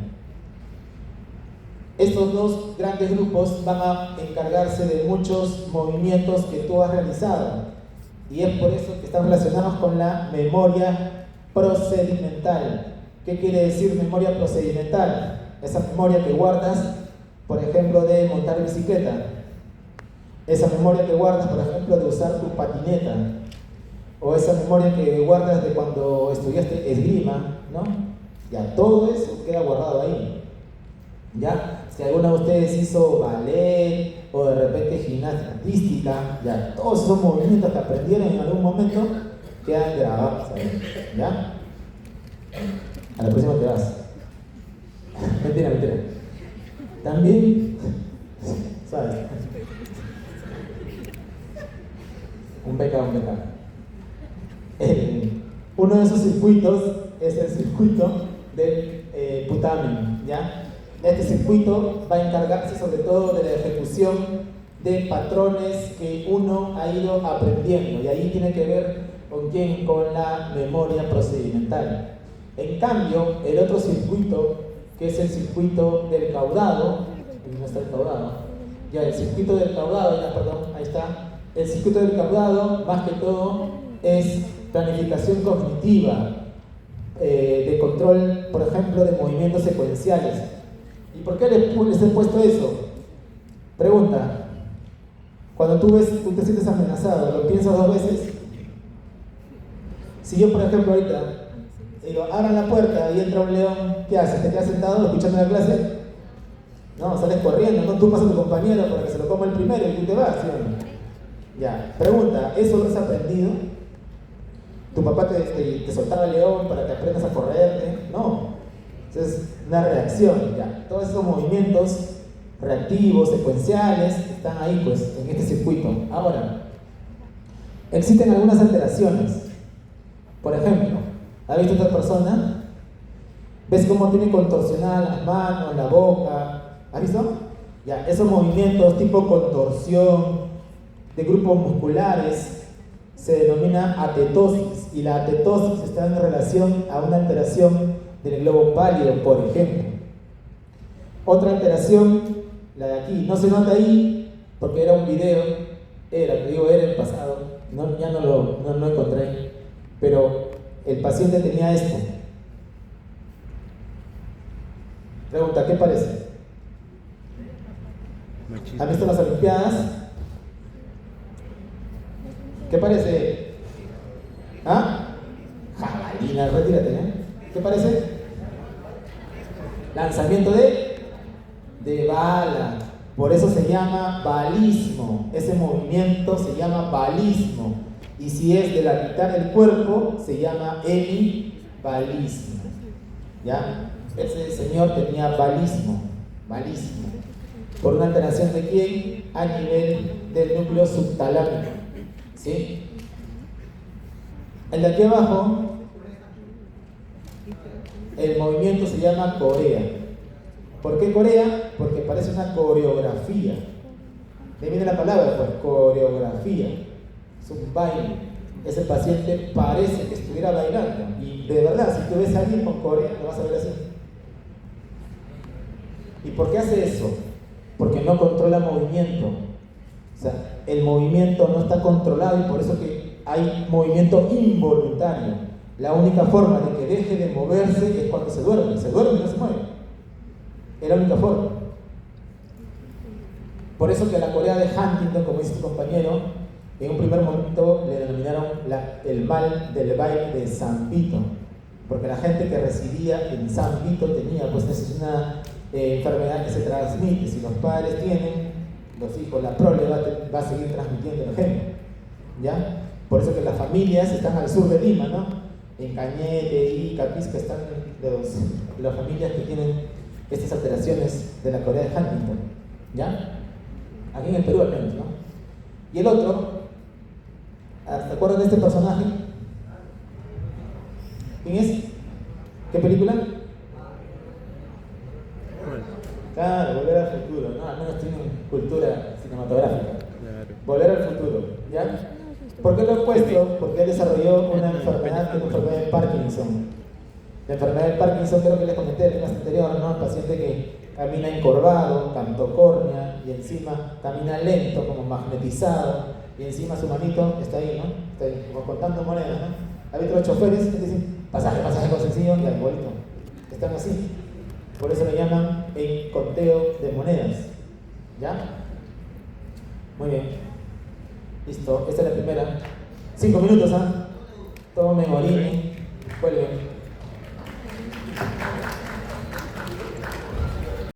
[SPEAKER 1] Estos dos grandes grupos van a encargarse de muchos movimientos que tú has realizado y es por eso que están relacionados con la memoria procedimental. ¿Qué quiere decir memoria procedimental? Esa memoria que guardas, por ejemplo, de montar bicicleta. Esa memoria que guardas, por ejemplo, de usar tu patineta. O esa memoria que guardas de cuando estudiaste esgrima, ¿no? Ya, todo eso queda guardado ahí. ¿Ya? Si alguno de ustedes hizo ballet o de repente gimnasia artística, ya, todos esos movimientos que aprendieron en algún momento quedan grabados ahí. ¿Ya? A la próxima te vas. Mentira. También, ¿sabes? Un pecado. Uno de esos circuitos es el circuito del putamen, ¿ya? Este circuito va a encargarse sobre todo de la ejecución de patrones que uno ha ido aprendiendo y ahí tiene que ver con quién, con la memoria procedimental. En cambio, el otro circuito, que es el circuito del caudado, no está el caudado, ya el circuito del caudado, ahí está. El circuito del caudado, más que todo, es planificación cognitiva, de control, por ejemplo, de movimientos secuenciales. ¿Y por qué les he puesto eso? Pregunta, cuando tú te sientes amenazado, ¿lo piensas dos veces? Si yo, por ejemplo, ahorita digo, abran la puerta y entra un león, ¿qué haces? ¿Te quedas sentado escuchando la clase? No, sales corriendo, no, tú pasas a tu compañero para que se lo coma el primero y tú te vas, ¿sí o no? Ya, pregunta, ¿eso lo has aprendido? ¿Tu papá te soltaba el león para que aprendas a correrte? No. Entonces, una reacción, ya. Todos esos movimientos reactivos, secuenciales, están ahí pues en este circuito. Ahora, existen algunas alteraciones. Por ejemplo, ¿ha visto esta persona? ¿Ves cómo tiene contorsionadas las manos, la boca? ¿Has visto? Ya, esos movimientos tipo contorsión de grupos musculares se denomina atetosis, y la atetosis está en relación a una alteración del globo pálido, por ejemplo. Otra alteración, la de aquí, no se nota ahí porque era un video, era el pasado, ya no lo encontré, pero el paciente tenía esto. Pregunta, ¿qué parece? ¿Han visto las Olimpiadas? ¿Qué parece? ¿Ah? Jabalina, retírate, ¿eh? ¿Qué parece? Lanzamiento de bala. Por eso se llama balismo. Ese movimiento se llama balismo. Y si es de la mitad del cuerpo, se llama hemibalismo. ¿Ya? Ese señor tenía balismo. ¿Por una alteración de quién? A nivel del núcleo subtalámico. ¿Sí? El de aquí abajo, el movimiento se llama corea. ¿Por qué corea? Porque parece una coreografía. De ahí viene la palabra, pues, coreografía. Es un baile. Ese paciente parece que estuviera bailando. Y de verdad, si tú ves a alguien con corea, lo vas a ver así. ¿Y por qué hace eso? Porque no controla movimiento. O sea, el movimiento no está controlado y por eso que hay movimiento involuntario. La única forma de que deje de moverse es cuando se duerme. Se duerme y no se mueve. Es la única forma. Por eso que la corea de Huntington, como dice su compañero, en un primer momento le denominaron el mal del baile de San Vito. Porque la gente que residía en San Vito tenía, pues, es una enfermedad que se transmite. Si los padres tienen, los hijos, la prole va a seguir transmitiendo el gen. ¿Ya? Por eso que las familias están al sur de Lima, ¿no? En Cañete y Capisca están las familias que tienen estas alteraciones de la corea de Huntington. ¿Ya? Aquí en el Perú al menos, ¿no? Y el otro, ¿te acuerdas de este personaje? ¿Quién es? ¿Qué película? Claro, Volver al Futuro, ¿no? Al menos tienen cultura cinematográfica. Claro. Volver al Futuro, ¿ya? ¿Por qué lo he puesto? Porque él desarrolló una enfermedad que es la enfermedad de Parkinson. La enfermedad de Parkinson, creo que les comenté en la clase anterior, ¿no? El paciente que camina encorvado, cantocórnea, y encima camina lento, como magnetizado, y encima su manito está ahí, ¿no? Está ahí, como contando monedas, ¿no? Hay otros choferes que dicen, pasaje con sencillo y arbolito. Están así. Por eso le llaman el conteo de monedas. ¿Ya? Muy bien. Listo, esta es la primera. 5 minutos, ¿ah? Tomen orine, vuelven.